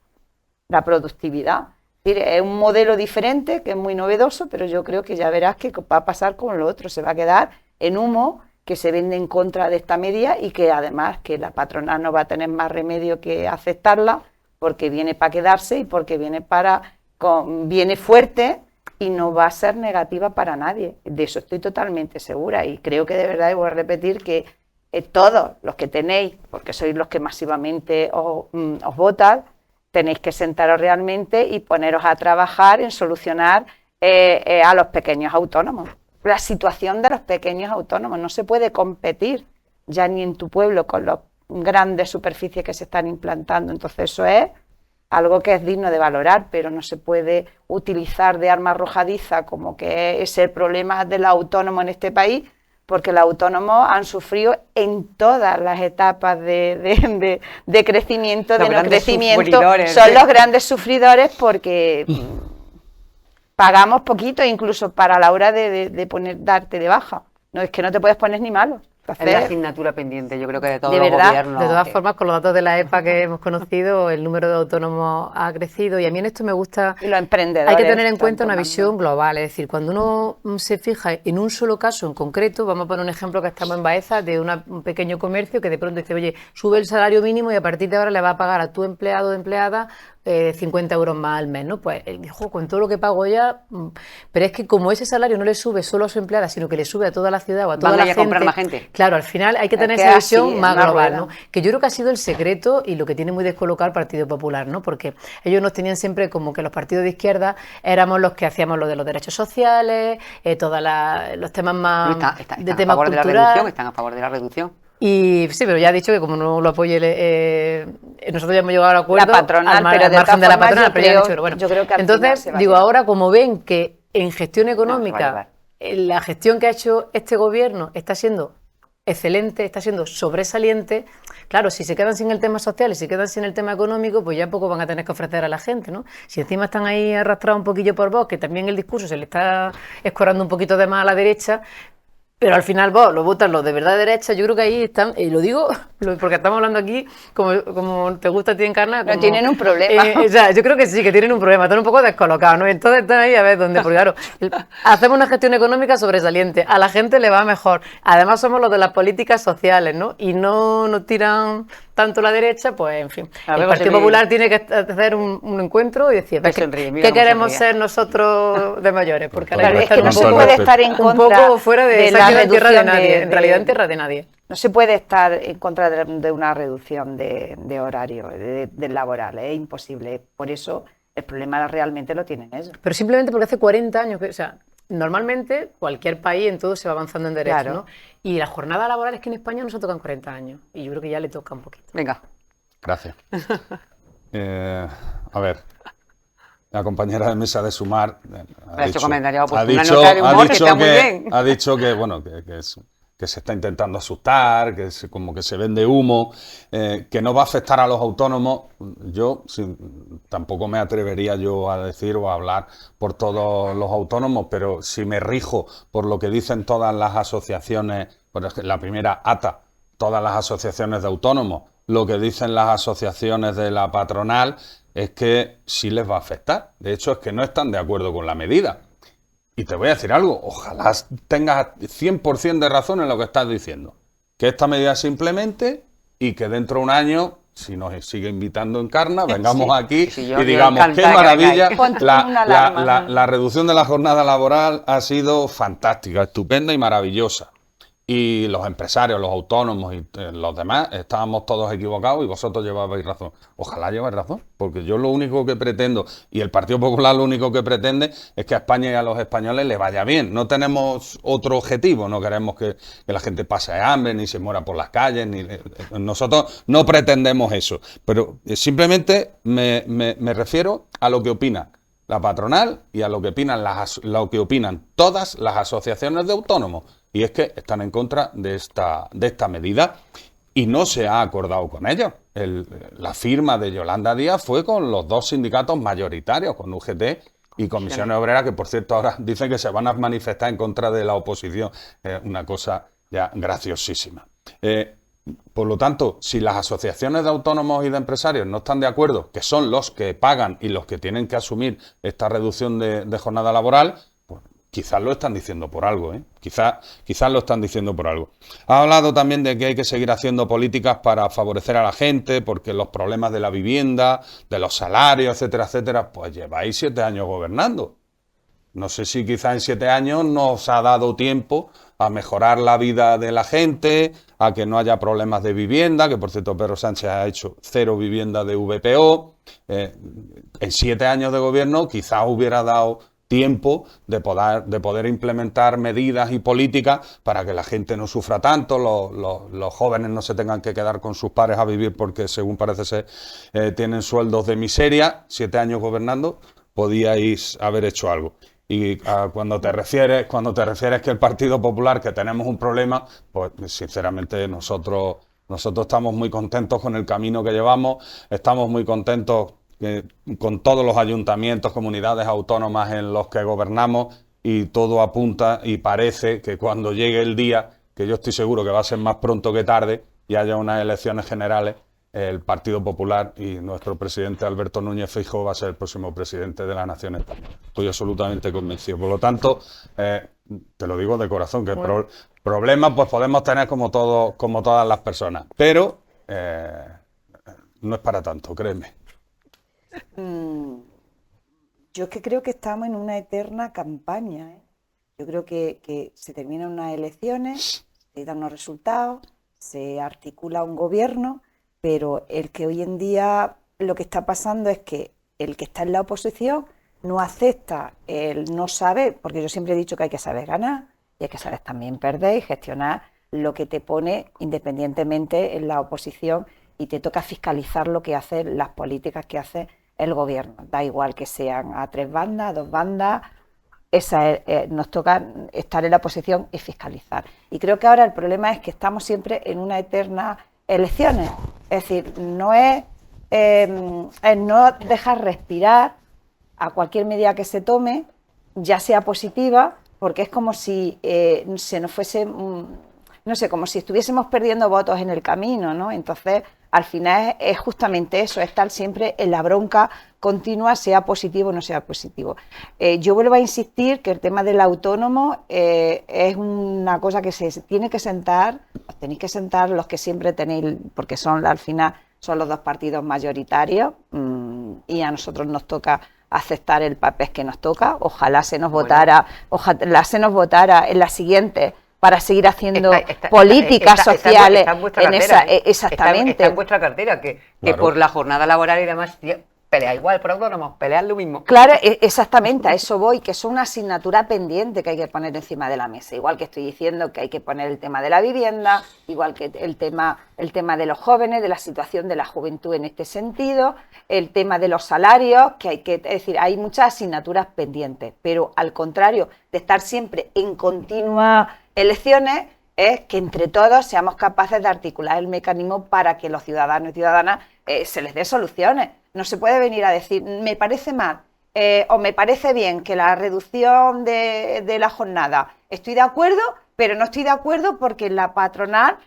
la productividad. Es un modelo diferente, que es muy novedoso, pero yo creo que ya verás que va a pasar con lo otro, se va a quedar en humo, que se vende en contra de esta medida y que además que la patronal no va a tener más remedio que aceptarla porque viene para quedarse y porque viene fuerte y no va a ser negativa para nadie. De eso estoy totalmente segura y creo que de verdad, y voy a repetir, que todos los que tenéis, porque sois los que masivamente os votan, tenéis que sentaros realmente y poneros a trabajar en solucionar a los pequeños autónomos. La situación de los pequeños autónomos, no se puede competir ya ni en tu pueblo con las grandes superficies que se están implantando, entonces eso es algo que es digno de valorar, pero no se puede utilizar de arma arrojadiza como que es el problema de los autónomos en este país, porque los autónomos han sufrido en todas las etapas de crecimiento, de no crecimiento, son los grandes sufridores porque pagamos poquito incluso para la hora de darte de baja. No, es que no te puedes poner ni malo. Es la asignatura pendiente, yo creo que de todos los gobiernos. De todas formas, con los datos de la EPA que hemos conocido, el número de autónomos ha crecido y a mí en esto me gusta. Y los emprendedores. Hay que tener en cuenta una visión global, es decir, cuando uno se fija en un solo caso en concreto, vamos a poner un ejemplo que estamos en Baeza de un pequeño comercio que de pronto dice, oye, sube el salario mínimo y a partir de ahora le va a pagar a tu empleado o empleada 50 euros más al mes, ¿no? Pues él dijo, con todo lo que pago ya, pero es que como ese salario no le sube solo a su empleada, sino que le sube a toda la ciudad o a toda la gente. ¿Van a comprar más gente? Claro, al final hay que tener esa visión más global, ¿no? Que yo creo que ha sido el secreto y lo que tiene muy descolocado el Partido Popular, ¿no? Porque ellos nos tenían siempre como que los partidos de izquierda éramos los que hacíamos lo de los derechos sociales, todos los temas más de tema cultural. Están a favor de la reducción. Y sí, pero ya ha dicho que como no lo apoye, nosotros ya hemos llegado al acuerdo la patronal, pero de margen de la patronal, pero ya han dicho, pero bueno. Yo creo que entonces, digo, ahora como ven que en gestión económica la gestión que ha hecho este gobierno está siendo excelente, está siendo sobresaliente, claro, si se quedan sin el tema social y se quedan sin el tema económico, pues ya poco van a tener que ofrecer a la gente, ¿no? Si encima están ahí arrastrados un poquillo por Vox, que también el discurso se le está escorando un poquito de más a la derecha, pero al final vos lo votan los de verdad de derecha, yo creo que ahí están, y lo digo porque estamos hablando aquí, como te gusta a ti, Encarna. No tienen un problema. O sea, yo creo que sí, que tienen un problema, están un poco descolocados, ¿no? Entonces están ahí a ver dónde, porque claro, hacemos una gestión económica sobresaliente, a la gente le va mejor, además somos los de las políticas sociales, ¿no? Y no nos tiran tanto la derecha, pues en fin. El Partido Popular tiene que hacer un encuentro y decir, ¿qué queremos ser nosotros de mayores? Porque claro, es que no se puede estar en contra un poco fuera de la tierra de nadie, en realidad en tierra de nadie. No se puede estar en contra de una reducción de horario, de laboral, es imposible. Por eso el problema realmente lo tienen ellos. Pero simplemente porque hace 40 años, o sea, normalmente cualquier país en todo se va avanzando en derechos, claro, ¿no? Y la jornada laboral es que en España no se tocan 40 años y yo creo que ya le toca un poquito. Venga. Gracias. A ver, la compañera de mesa de Sumar ha dicho que, bueno, que que se está intentando asustar, como que se vende humo, que no va a afectar a los autónomos. Yo tampoco me atrevería yo a decir o a hablar por todos los autónomos, pero si me rijo por lo que dicen todas las asociaciones, por ejemplo, la primera ATA, todas las asociaciones de autónomos, lo que dicen las asociaciones de la patronal es que sí les va a afectar. De hecho, es que no están de acuerdo con la medida. Y te voy a decir algo, ojalá tengas 100% de razón en lo que estás diciendo. Que esta medida se implemente y que dentro de un año, si nos sigue invitando Encarna, vengamos aquí y digamos, qué maravilla, la reducción de la jornada laboral ha sido fantástica, estupenda y maravillosa. Y los empresarios, los autónomos y los demás estábamos todos equivocados y vosotros llevabais razón. Ojalá lleváis razón, porque yo lo único que pretendo, y el Partido Popular lo único que pretende, es que a España y a los españoles les vaya bien. No tenemos otro objetivo, no queremos que la gente pase hambre, ni se muera por las calles, nosotros no pretendemos eso. Pero simplemente me refiero a lo que opina la patronal y a lo que opinan todas las asociaciones de autónomos. Y es que están en contra de esta medida y no se ha acordado con ellos. La firma de Yolanda Díaz fue con los dos sindicatos mayoritarios, con UGT y Comisiones Obreras, que por cierto ahora dicen que se van a manifestar en contra de la oposición. Una cosa ya graciosísima. Por lo tanto, si las asociaciones de autónomos y de empresarios no están de acuerdo, que son los que pagan y los que tienen que asumir esta reducción de jornada laboral, pues quizás lo están diciendo por algo, ¿eh? Quizás lo están diciendo por algo. Ha hablado también de que hay que seguir haciendo políticas para favorecer a la gente, porque los problemas de la vivienda, de los salarios, etcétera, etcétera, pues lleváis 7 años gobernando. No sé si quizá en 7 años nos ha dado tiempo a mejorar la vida de la gente, a que no haya problemas de vivienda, que por cierto Pedro Sánchez ha hecho 0 viviendas de VPO. En 7 años de gobierno quizás hubiera dado tiempo de poder implementar medidas y políticas para que la gente no sufra tanto, los jóvenes no se tengan que quedar con sus padres a vivir porque según parece ser tienen sueldos de miseria. 7 años gobernando, podíais haber hecho algo. Y cuando te refieres que el Partido Popular, que tenemos un problema, pues sinceramente nosotros estamos muy contentos con el camino que llevamos, estamos muy contentos con todos los ayuntamientos, comunidades autónomas en los que gobernamos, y todo apunta y parece que cuando llegue el día, que yo estoy seguro que va a ser más pronto que tarde, y haya unas elecciones generales, el Partido Popular y nuestro presidente Alberto Núñez Feijóo va a ser el próximo presidente de la nación española. Estoy absolutamente convencido. Por lo tanto, te lo digo de corazón, que problemas pues podemos tener como todas las personas, pero no es para tanto, créeme. Yo es que creo que estamos en una eterna campaña, ¿eh? Yo creo que se terminan unas elecciones, se dan unos resultados, se articula un gobierno, pero el que hoy en día lo que está pasando es que el que está en la oposición no acepta el no saber, porque yo siempre he dicho que hay que saber ganar y hay que saber también perder y gestionar lo que te pone independientemente en la oposición, y te toca fiscalizar lo que hace, las políticas que hace el gobierno. Da igual que sean a 3 bandas, a 2 bandas, nos toca estar en la oposición y fiscalizar. Y creo que ahora el problema es que estamos siempre en una eterna elecciones. Es decir, no es no dejar respirar a cualquier medida que se tome, ya sea positiva, porque es como si se nos fuese, no sé, como si estuviésemos perdiendo votos en el camino, ¿no? Entonces, al final es justamente eso, estar siempre en la bronca continua, sea positivo o no sea positivo. Yo vuelvo a insistir que el tema del autónomo es una cosa que se tiene que sentar, os tenéis que sentar los que siempre tenéis, porque son al final son los 2 partidos mayoritarios, y a nosotros nos toca aceptar el papel que nos toca. Ojalá se nos votara en la siguiente, para seguir haciendo políticas sociales en esa, exactamente. Está en vuestra cartera, que por la jornada laboral y demás pelea igual por autónomos, pelear lo mismo. Claro, exactamente, a eso voy, que son una asignatura pendiente que hay que poner encima de la mesa. Igual que estoy diciendo que hay que poner el tema de la vivienda, igual que el tema de los jóvenes, de la situación de la juventud en este sentido, el tema de los salarios, es decir, hay muchas asignaturas pendientes, pero al contrario de estar siempre en continuas elecciones, es que entre todos seamos capaces de articular el mecanismo para que los ciudadanos y ciudadanas se les dé soluciones. No se puede venir a decir, me parece mal o me parece bien que la reducción de la jornada, estoy de acuerdo, pero no estoy de acuerdo porque la patronal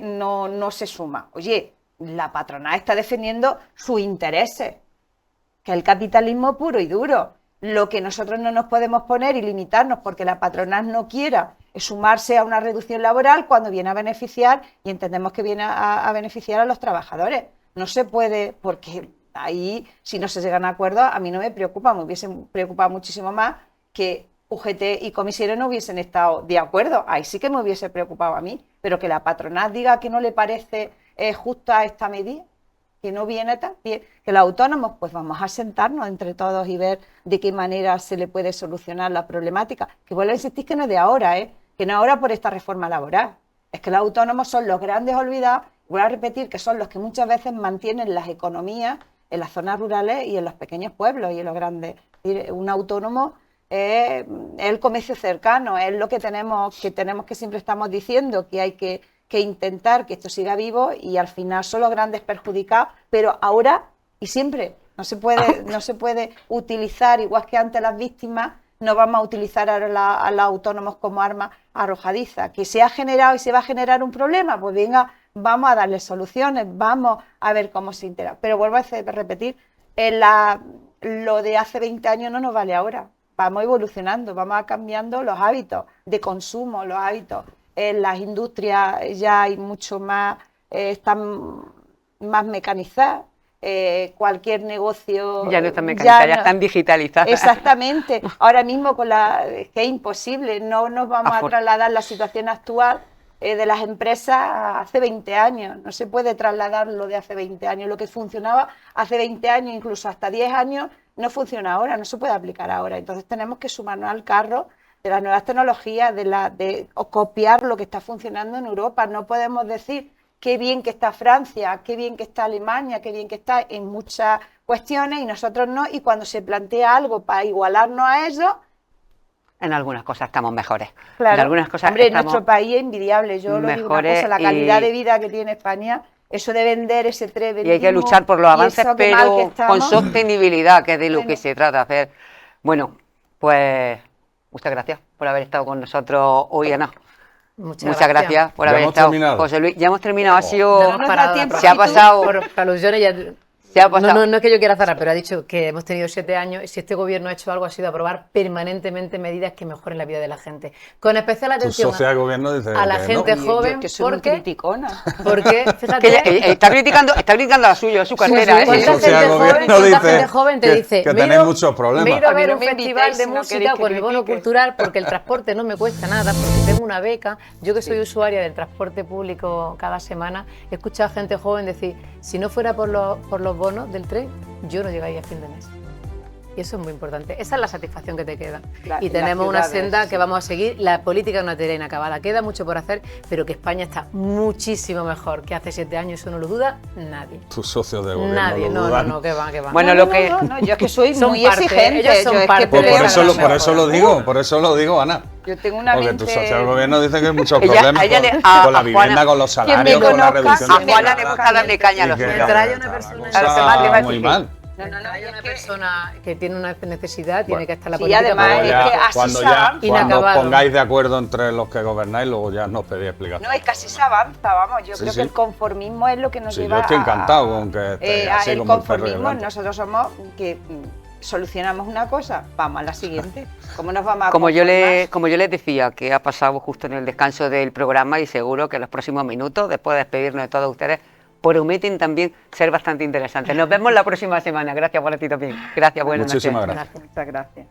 no se suma. Oye, la patronal está defendiendo sus intereses, que es el capitalismo puro y duro. Lo que nosotros no nos podemos poner y limitarnos porque la patronal no quiera es sumarse a una reducción laboral cuando viene a beneficiar, y entendemos que viene a beneficiar a los trabajadores. No se puede, porque ahí, si no se llegan a acuerdos, a mí no me preocupa, me hubiese preocupado muchísimo más que UGT y comisiones no hubiesen estado de acuerdo. Ahí sí que me hubiese preocupado a mí, pero que la patronal diga que no le parece justa esta medida, que no viene tan bien, que los autónomos, pues vamos a sentarnos entre todos y ver de qué manera se le puede solucionar la problemática. Que vuelvo a insistir que no es de ahora, que no es ahora por esta reforma laboral. Es que los autónomos son los grandes olvidados, vuelvo a repetir que son los que muchas veces mantienen las economías en las zonas rurales y en los pequeños pueblos y en los grandes. Un autónomo es el comercio cercano, es lo que tenemos que siempre estamos diciendo, que hay que intentar que esto siga vivo, y al final son los grandes perjudicados, pero ahora y siempre. No se puede utilizar, igual que antes las víctimas, no vamos a utilizar ahora a los autónomos como arma arrojadiza. Que se ha generado y se va a generar un problema, pues venga, vamos a darle soluciones, vamos a ver cómo se integra. Pero vuelvo a repetir, lo de hace 20 años no nos vale ahora. Vamos evolucionando, vamos cambiando los hábitos de consumo, los hábitos. En las industrias ya hay mucho más, están más mecanizadas. Cualquier negocio ya no están mecanizadas, ya están digitalizadas. Exactamente. Ahora mismo que es imposible, no nos vamos a trasladar la situación actual de las empresas hace 20 años. No se puede trasladar lo de hace 20 años. Lo que funcionaba hace 20 años, incluso hasta 10 años, no funciona ahora, no se puede aplicar ahora. Entonces tenemos que sumarnos al carro de las nuevas tecnologías, o copiar lo que está funcionando en Europa. No podemos decir qué bien que está Francia, qué bien que está Alemania, qué bien que está en muchas cuestiones y nosotros no, y cuando se plantea algo para igualarnos a ellos... En algunas cosas estamos mejores. Claro. En algunas cosas Hombre, nuestro país es envidiable. Yo lo digo una cosa, la calidad y... de vida que tiene España, eso de vender ese trevenismo... Y hay que luchar por los avances, pero con sostenibilidad, que es de lo que se trata de hacer. Bueno, pues muchas gracias por haber estado con nosotros hoy, Ana. Muchas gracias por haber estado, José Luis. Ya hemos terminado, ha sido... Se ha pasado... Por alusiones ya... No es que yo quiera cerrar, pero ha dicho que hemos tenido 7 años y si este gobierno ha hecho algo ha sido aprobar permanentemente medidas que mejoren la vida de la gente. Con especial atención de gobierno dice a la gente joven, que soy criticona. Porque, fíjate... está criticando a suyo, a su cartera. ¿Cuánta gente joven te dice que tenéis muchos problemas? Me he ido a ver un festival de música con el bono cultural porque el transporte no me cuesta nada, porque tengo una beca. Yo que soy usuaria del transporte público cada semana, he escuchado a gente joven decir, si no fuera por los bonos del tren, yo no llegaría a fin de mes. Y eso es muy importante. Esa es la satisfacción que te queda. Y tenemos una senda que vamos a seguir. La política es una tarea inacabada. Queda mucho por hacer, pero que España está muchísimo mejor que hace 7 años. Eso no lo duda nadie. Tus socios de gobierno nadie. lo dudan. No, que va. Bueno, yo es que soy muy exigente. Ellos son parte. Por eso lo digo, Ana. Yo tengo una porque mente... tus socios del gobierno dicen que hay muchos problemas con la vivienda, Juana, con los salarios, con la reducción de Juana le gusta darle caña a los sueldos. Trae una persona muy mal. Hay una persona que tiene una necesidad, tiene que estar la sí, política. Además, es que cuando os pongáis de acuerdo entre los que gobernáis, luego ya no os pedís explicaciones. No, es que así se avanza, vamos. Yo creo que el conformismo es lo que nos lleva yo estoy encantado con que esté así el como el conformismo, nosotros somos que solucionamos una cosa, vamos a la siguiente. ¿Cómo nos vamos a como yo les decía, que ha pasado justo en el descanso del programa y seguro que en los próximos minutos, después de despedirnos de todos ustedes, prometen también ser bastante interesantes. Nos vemos la próxima semana. Gracias por ti también. Gracias, buenas noches. Muchísimas gracias. Muchas gracias.